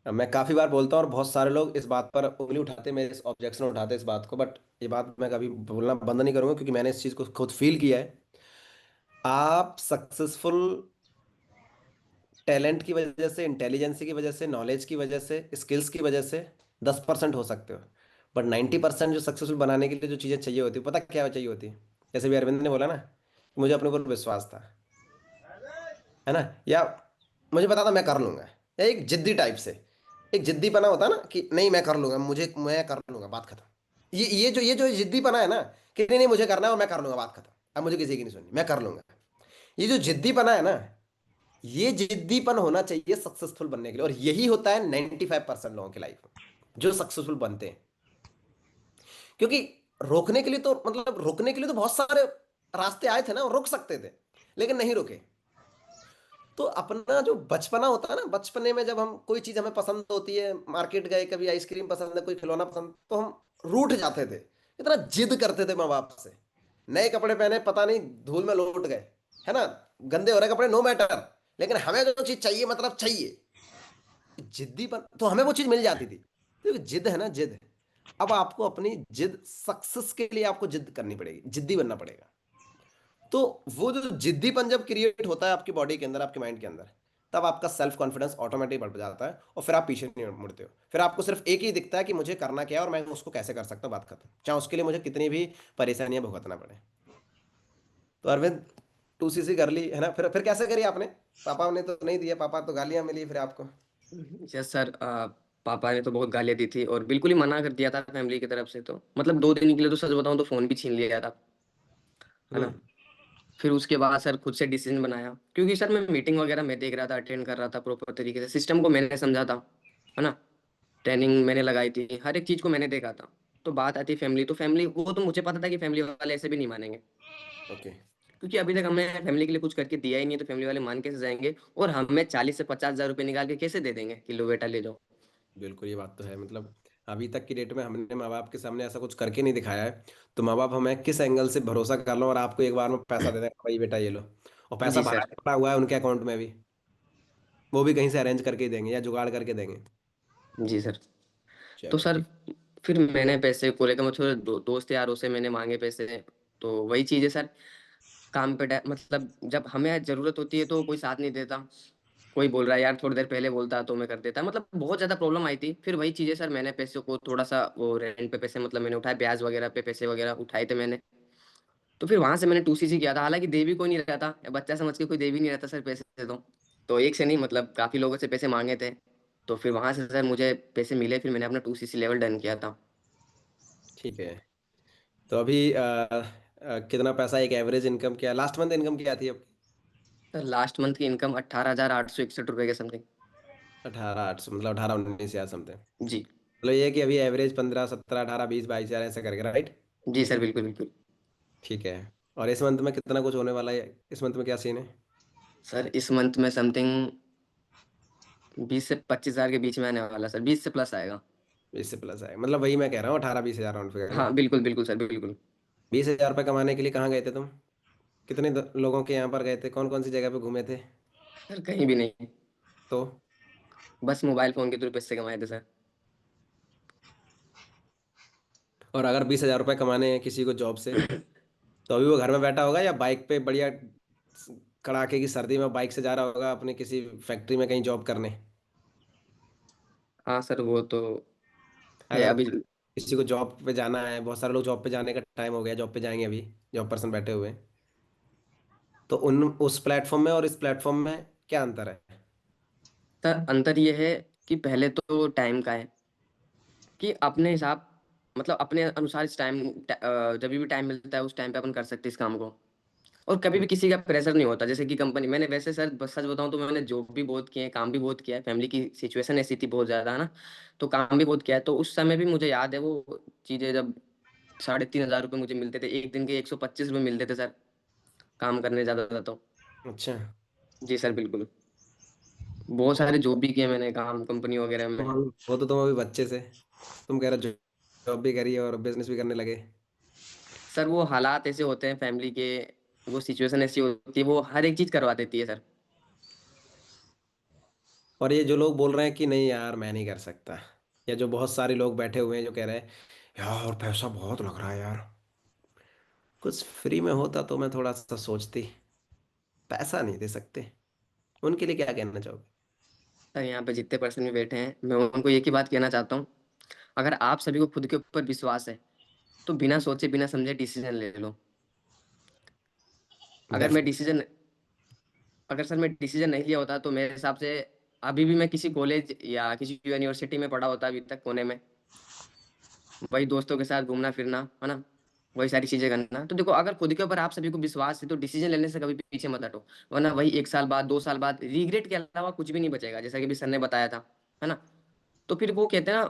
A: मैं काफ़ी बार बोलता हूँ और बहुत सारे लोग इस बात पर उंगली उठाते, मेरे इस ऑब्जेक्शन उठाते इस बात को, बट ये बात मैं कभी बोलना बंद नहीं करूँगा, क्योंकि मैंने इस चीज़ को खुद फील किया है। आप सक्सेसफुल टैलेंट की वजह से, इंटेलिजेंसी की वजह से, नॉलेज की वजह से, स्किल्स की वजह से 10% हो सकते हो। पर 90% जो सक्सेसफुल बनाने के लिए जो चीज़ें चाहिए होती है, पता क्या चाहिए होती है? जैसे भी अरविंद ने बोला ना, मुझे अपने ऊपर विश्वास था, है ना, या मुझे पता था मैं कर लूंगा, या एक जिद्दी टाइप से, एक जिद्दीपना होता है ना कि नहीं मैं कर लूंगा, मुझे मैं कर लूंगा, बात खत्म। ये जो जिद्दीपना है ना, कि नहीं नहीं मुझे करना है और मैं कर लूंगा, बात खत्म, अब मुझे किसी की नहीं सुननी, मैं कर लूंगा। ये जो जिद्दीपना है ना, ये जिद्दीपन होना चाहिए सक्सेसफुल बनने के लिए, और यही होता है 95% लोगों की लाइफ में जो सक्सेसफुल बनते हैं। क्योंकि रोकने के लिए तो, मतलब रोकने के लिए तो बहुत सारे रास्ते आए थे ना, और रोक सकते थे, लेकिन नहीं रुके। तो अपना जो बचपना होता है ना, बचपने में जब हम कोई चीज हमें पसंद होती है, मार्केट गए, कभी आइसक्रीम पसंद है, कोई खिलौना पसंद, तो हम रूठ जाते थे, इतना जिद करते थे माँ बाप से। नए कपड़े पहने, पता नहीं धूल में लौट गए, है ना, गंदे हो रहे कपड़े, नो मैटर, लेकिन हमें जो चीज चाहिए, मतलब चाहिए। जिद्दीपन तो हमें वो चीज मिल जाती थी, तो जिद है ना, जिद। अब आपको अपनी जिद, सक्सेस के लिए आपको जिद करनी पड़ेगी, जिद्दी बनना पड़ेगा। तो वो जो जिद्दीपन जब क्रिएट होता है आपकी बॉडी के अंदर, आपके माइंड के अंदर, तब आपका सेल्फ कॉन्फिडेंस ऑटोमेटिक बढ़ जाता है, और फिर आप पीछे नहीं मुड़ते हो। फिर आपको सिर्फ एक ही दिखता है कि मुझे करना क्या है, और मैं उसको कैसे कर सकता हूँ, बात खत्म, चाहे उसके लिए मुझे कितनी भी परेशानियां भुगतना पड़े। तो अरविंद, 2cc कर ली है ना, फिर कैसे करी आपने? पापा ने तो नहीं दिया, पापा तो गालियां मिली फिर आपको।
B: यस सर, पापा ने तो बहुत गालियाँ दी थी और बिल्कुल ही मना कर दिया था फैमिली की तरफ से। तो मतलब 2 दिन के लिए तो सच बताऊं तो फोन भी छीन लिया था, है ना।
A: हम्म।
B: फिर उसके बाद सर खुद से डिसीजन बनाया, क्योंकि सर मैं मीटिंग वगैरह मैं देख रहा था, अटेंड कर रहा था प्रॉपर तरीके से, सिस्टम को मैंने समझा था, है ना। ट्रेनिंग मैंने लगाई थी, हर एक चीज को मैंने देखा था। तो बात आती फैमिली, तो फैमिली वो तो मुझे पता था कि फैमिली वाले ऐसे भी नहीं मानेंगे,
A: ओके।
B: क्योंकि अभी तक हमने फैमिली के लिए कुछ करके दिया ही नहीं, तो फैमिली वाले मान कैसे जाएंगे, और हमें 40 से 50 हजार रुपये निकाल के कैसे दे देंगे कि लो बेटा ले जाओ।
A: बिल्कुल, ये बात तो है, मतलब अभी तक की डेट में हमने माँ बाप के सामने ऐसा कुछ करके नहीं दिखाया है, तो माँ बाप हमें किस एंगल से भरोसा कर लो, और आपको एक बार में पैसा दे दें, भाई बेटा ये लो, और पैसा
B: जी
A: बाहर
B: सर।
A: पड़ा हुआ है उनके अकाउंट में भी, वो भी कहीं से अरेंज करके ही देंगे या जुगाड़ करके देंगे।
B: जी सर। तो
A: चलो
B: सर
A: ठीक।
B: फिर मैंने पैसे को लेकर, मैं थोड़े दोस्त यारों से मैंने मांगे पैसे। तो वही चीज़ है सर, काम पे मतलब जब हमें जरूरत होती है तो कोई साथ नहीं देता, कोई बोल रहा है यार थोड़ी देर पहले बोलता तो मैं कर देता, मतलब बहुत ज्यादा प्रॉब्लम आई थी। फिर वही चीजें सर, मैंने पैसे को थोड़ा सा वो रेंट पे पैसे, मतलब मैंने उठाए, ब्याज वगैरह पे पैसे वगैरह उठाए थे मैंने। तो फिर वहां से मैंने 2cc किया था, हालांकि दे भी कोई नहीं रहता, बच्चा समझ के कोई दे भी नहीं रहता सर पैसे तो एक से नहीं, मतलब काफी लोगों से पैसे मांगे थे। तो फिर वहां से सर मुझे पैसे मिले, फिर मैंने अपना 2cc लेवल डन किया था।
A: ठीक है। तो अभी कितना पैसा, एक एवरेज इनकम क्या, लास्ट मंथ इनकम क्या थी आपकी?
B: सर लास्ट मंथ की इनकम 18,861 रुपए के समथिंग।
A: 18,800, मतलब 18-19 हज़ार समथिंग।
B: जी।
A: मतलब ये है कि अभी एवरेज 15, 17, 18, 20, 22 हज़ार ऐसे करके, राइट?
B: जी सर, बिल्कुल बिल्कुल।
A: ठीक है। और इस मंथ में कितना कुछ होने वाला है, इस मंथ में क्या सीन है?
B: सर इस मंथ में समथिंग 20 से 25 हजार के बीच में आने वाला सर, 20 से प्लस आएगा।
A: 20 से प्लस है, मतलब वही मैं कह रहा हूँ, 18-20 हज़ार राउंड फिगर ना।
B: हाँ बिल्कुल बिल्कुल सर, बिल्कुल।
A: 20 हज़ार रुपये कमाने के लिए कहाँ गए थे तुम? कितने लोगों के यहाँ पर गए थे, कौन कौन सी जगह पे घूमे थे?
B: सर कहीं भी नहीं,
A: तो
B: बस मोबाइल फोन के थ्रू पैसे कमाए थे सर।
A: और अगर 20 हज़ार रुपये कमाने हैं किसी को जॉब से, तो अभी वो घर में बैठा होगा, या बाइक पे बढ़िया कड़ाके की सर्दी में बाइक से जा रहा होगा अपने किसी फैक्ट्री में कहीं जॉब करने।
B: हाँ सर वो तो है
A: अगर
B: अभी।
A: किसी को जॉब पे जाना है, बहुत सारे लोग जॉब पे जाने का टाइम हो गया, जॉब पे जाएंगे अभी, जॉब पर्सन बैठे हुए हैं, तो उन उस प्लेटफॉर्म में और इस प्लेटफॉर्म में क्या अंतर है?
B: सर अंतर ये है कि पहले तो टाइम का है, कि अपने हिसाब, मतलब अपने अनुसार इस टाइम, जब भी टाइम मिलता है उस टाइम पे अपन कर सकते हैं इस काम को। और कभी भी किसी का प्रेशर नहीं होता, जैसे कि कंपनी, मैंने वैसे सर बस सच बताऊं तो मैंने जॉब भी बहुत किए हैं, काम भी बहुत किया है, फैमिली की सिचुएशन ऐसी थी बहुत ज्यादा, है ना। तो काम भी बहुत किया है, तो उस समय भी मुझे याद है वो चीजें, जब 3,500 रुपये मुझे मिलते थे एक दिन के, 125 रुपये मिलते थे सर, काम करने जाता था तो।
A: अच्छा।
B: जी सर बिल्कुल। बहुत सारे जॉब भी किए मैंने, काम कंपनी वगैरह में।
A: वो तो तुम अभी बच्चे से, तुम कह रहे जॉब भी करी और बिजनेस भी करने लगे।
B: सर वो हालात ऐसे होते हैं फैमिली के, वो सिचुएशन ऐसी होती है, वो हर एक चीज करवा देती है सर।
A: और ये जो लोग बोल रहे हैं कि नहीं यार मैं नहीं कर सकता, या जो बहुत सारे लोग बैठे हुए हैं जो कह रहे हैं यार पैसा बहुत लग रहा है यार, कुछ फ्री में होता तो मैं थोड़ा सा सोचती, पैसा नहीं दे सकते, उनके लिए क्या कहना चाहोगे?
B: सर यहाँ पे जितने पर्सन भी बैठे हैं, मैं उनको एक ही बात कहना चाहता हूँ, अगर आप सभी को खुद के ऊपर विश्वास है, तो बिना सोचे बिना समझे डिसीजन ले लो। अगर मैं
A: डेफिनेटली।
B: डिसीजन अगर सर मैं डिसीजन नहीं लिया होता, तो मेरे हिसाब से अभी भी मैं किसी कॉलेज या किसी यूनिवर्सिटी में पढ़ा होता अभी तक, कोने में, वही दोस्तों के साथ घूमना फिरना, है ना, वही सारी चीजें करना। तो देखो, अगर खुद के ऊपर आप सभी को विश्वास है, तो डिसीजन लेने से कभी पीछे मत हटो, वरना वही 1 साल बाद 2 साल बाद रिग्रेट के अलावा कुछ भी नहीं बचेगा, जैसा कि भी सर ने बताया था, है ना। तो फिर वो कहते हैं ना,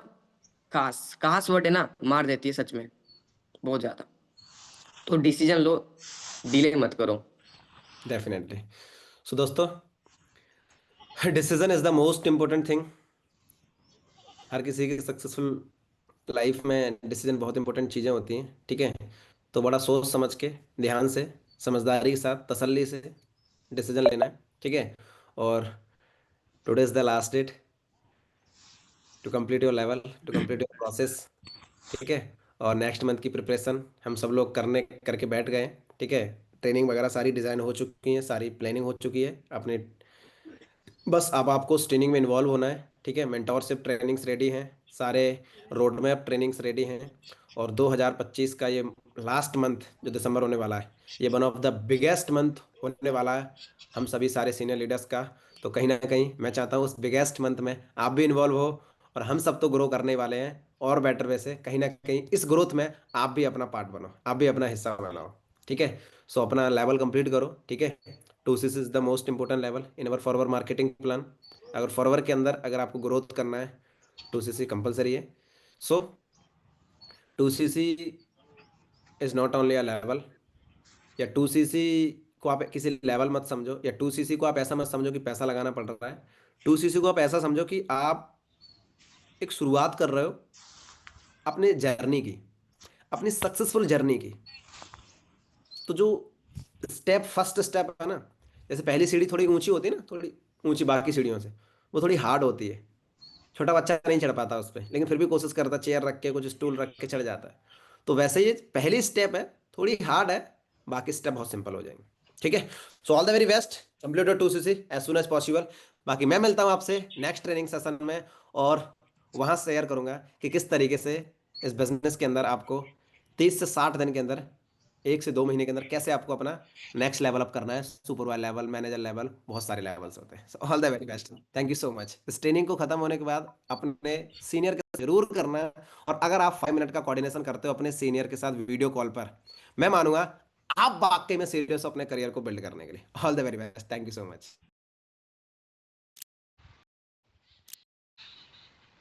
B: काश काश वर्ड है ना, मार देती है सच में, बहुत ज्यादा। तो डिसीजन लो, डिले मत करो।
A: डेफिनेटली। सो दोस्तों, decision is the most important thing. हर किसी की सक्सेसफुल लाइफ में डिसीजन बहुत इंपॉर्टेंट चीज़ें होती हैं, ठीक है। तो बड़ा सोच समझ के, ध्यान से, समझदारी के साथ, तसल्ली से डिसीजन लेना है, ठीक है। और today is the last date to complete your level, to complete your process, ठीक है। और नेक्स्ट मंथ की प्रिपरेशन हम सब लोग करने करके बैठ गए हैं, ठीक है। ट्रेनिंग वगैरह सारी डिज़ाइन हो चुकी है, सारी प्लानिंग हो चुकी है अपने। बस अब आपको उस ट्रेनिंग में इन्वॉल्व होना है, ठीक है। मेंटोरशिप ट्रेनिंग्स रेडी हैं, सारे रोड मैप ट्रेनिंग्स रेडी हैं। और 2025 का ये लास्ट मंथ जो दिसंबर होने वाला है, ये one of the biggest month होने वाला है हम सभी सारे सीनियर लीडर्स का। तो कहीं ना कहीं मैं चाहता हूँ उस बिगेस्ट मंथ में आप भी इन्वॉल्व हो, और हम सब तो ग्रो करने वाले हैं और बेटर वे से। कहीं ना कहीं इस ग्रोथ में आप भी अपना पार्ट बनो, आप भी अपना हिस्सा बनाओ, ठीक है। सो अपना लेवल कंप्लीट करो, ठीक है। 2CC is the most important level in our forward marketing plan. अगर फॉरवर्ड के अंदर अगर आपको ग्रोथ करना है, 2CC कंपलसरी है। सो 2CC is not only a level, या 2CC को आप किसी लेवल मत समझो, या 2CC को आप ऐसा मत समझो कि पैसा लगाना पड़ रहा है। 2CC को आप ऐसा समझो कि आप एक शुरुआत कर रहे हो अपने जर्नी की, अपनी सक्सेसफुल जर्नी की। तो जो फर्स्ट स्टेप है ना, जैसे पहली सीढ़ी थोड़ी ऊंची होती है ना, थोड़ी ऊंची बाकी सीढ़ियों से, वो थोड़ी हार्ड होती है। छोटा बच्चा नहीं चढ़ पाता उस पर, लेकिन फिर भी कोशिश करता है, चेयर रख के कुछ स्टूल रख के चढ़ जाता है। तो वैसे ये पहली स्टेप है, थोड़ी हार्ड है, बाकी स्टेप बहुत सिंपल हो जाएंगे, ठीक है। So all the very best, complete your 2CC as soon as possible. बाकी मैं मिलता हूँ आपसे नेक्स्ट ट्रेनिंग सेशन में, और वहां शेयर करूंगा कि किस तरीके से इस बिजनेस के अंदर आपको 30 से 60 दिन के अंदर, 1 से 2 महीने के अंदर कैसे आपको अपना नेक्स्ट लेवल अप करना है। सुपरवाइजर लेवल, मैनेजर लेवल, बहुत सारे लेवल्स होते हैं। All the very best, thank you so much. इस ट्रेनिंग को खत्म होने के बाद अपने सीनियर के साथ जरूर करना है। और अगर आप 5 मिनट का कोऑर्डिनेशन करते हो अपने सीनियर के साथ वीडियो कॉल पर, मैं मानूंगा आप वाकई में सीरियस हो अपने करियर को बिल्ड करने के लिए। All the very best, thank you so much.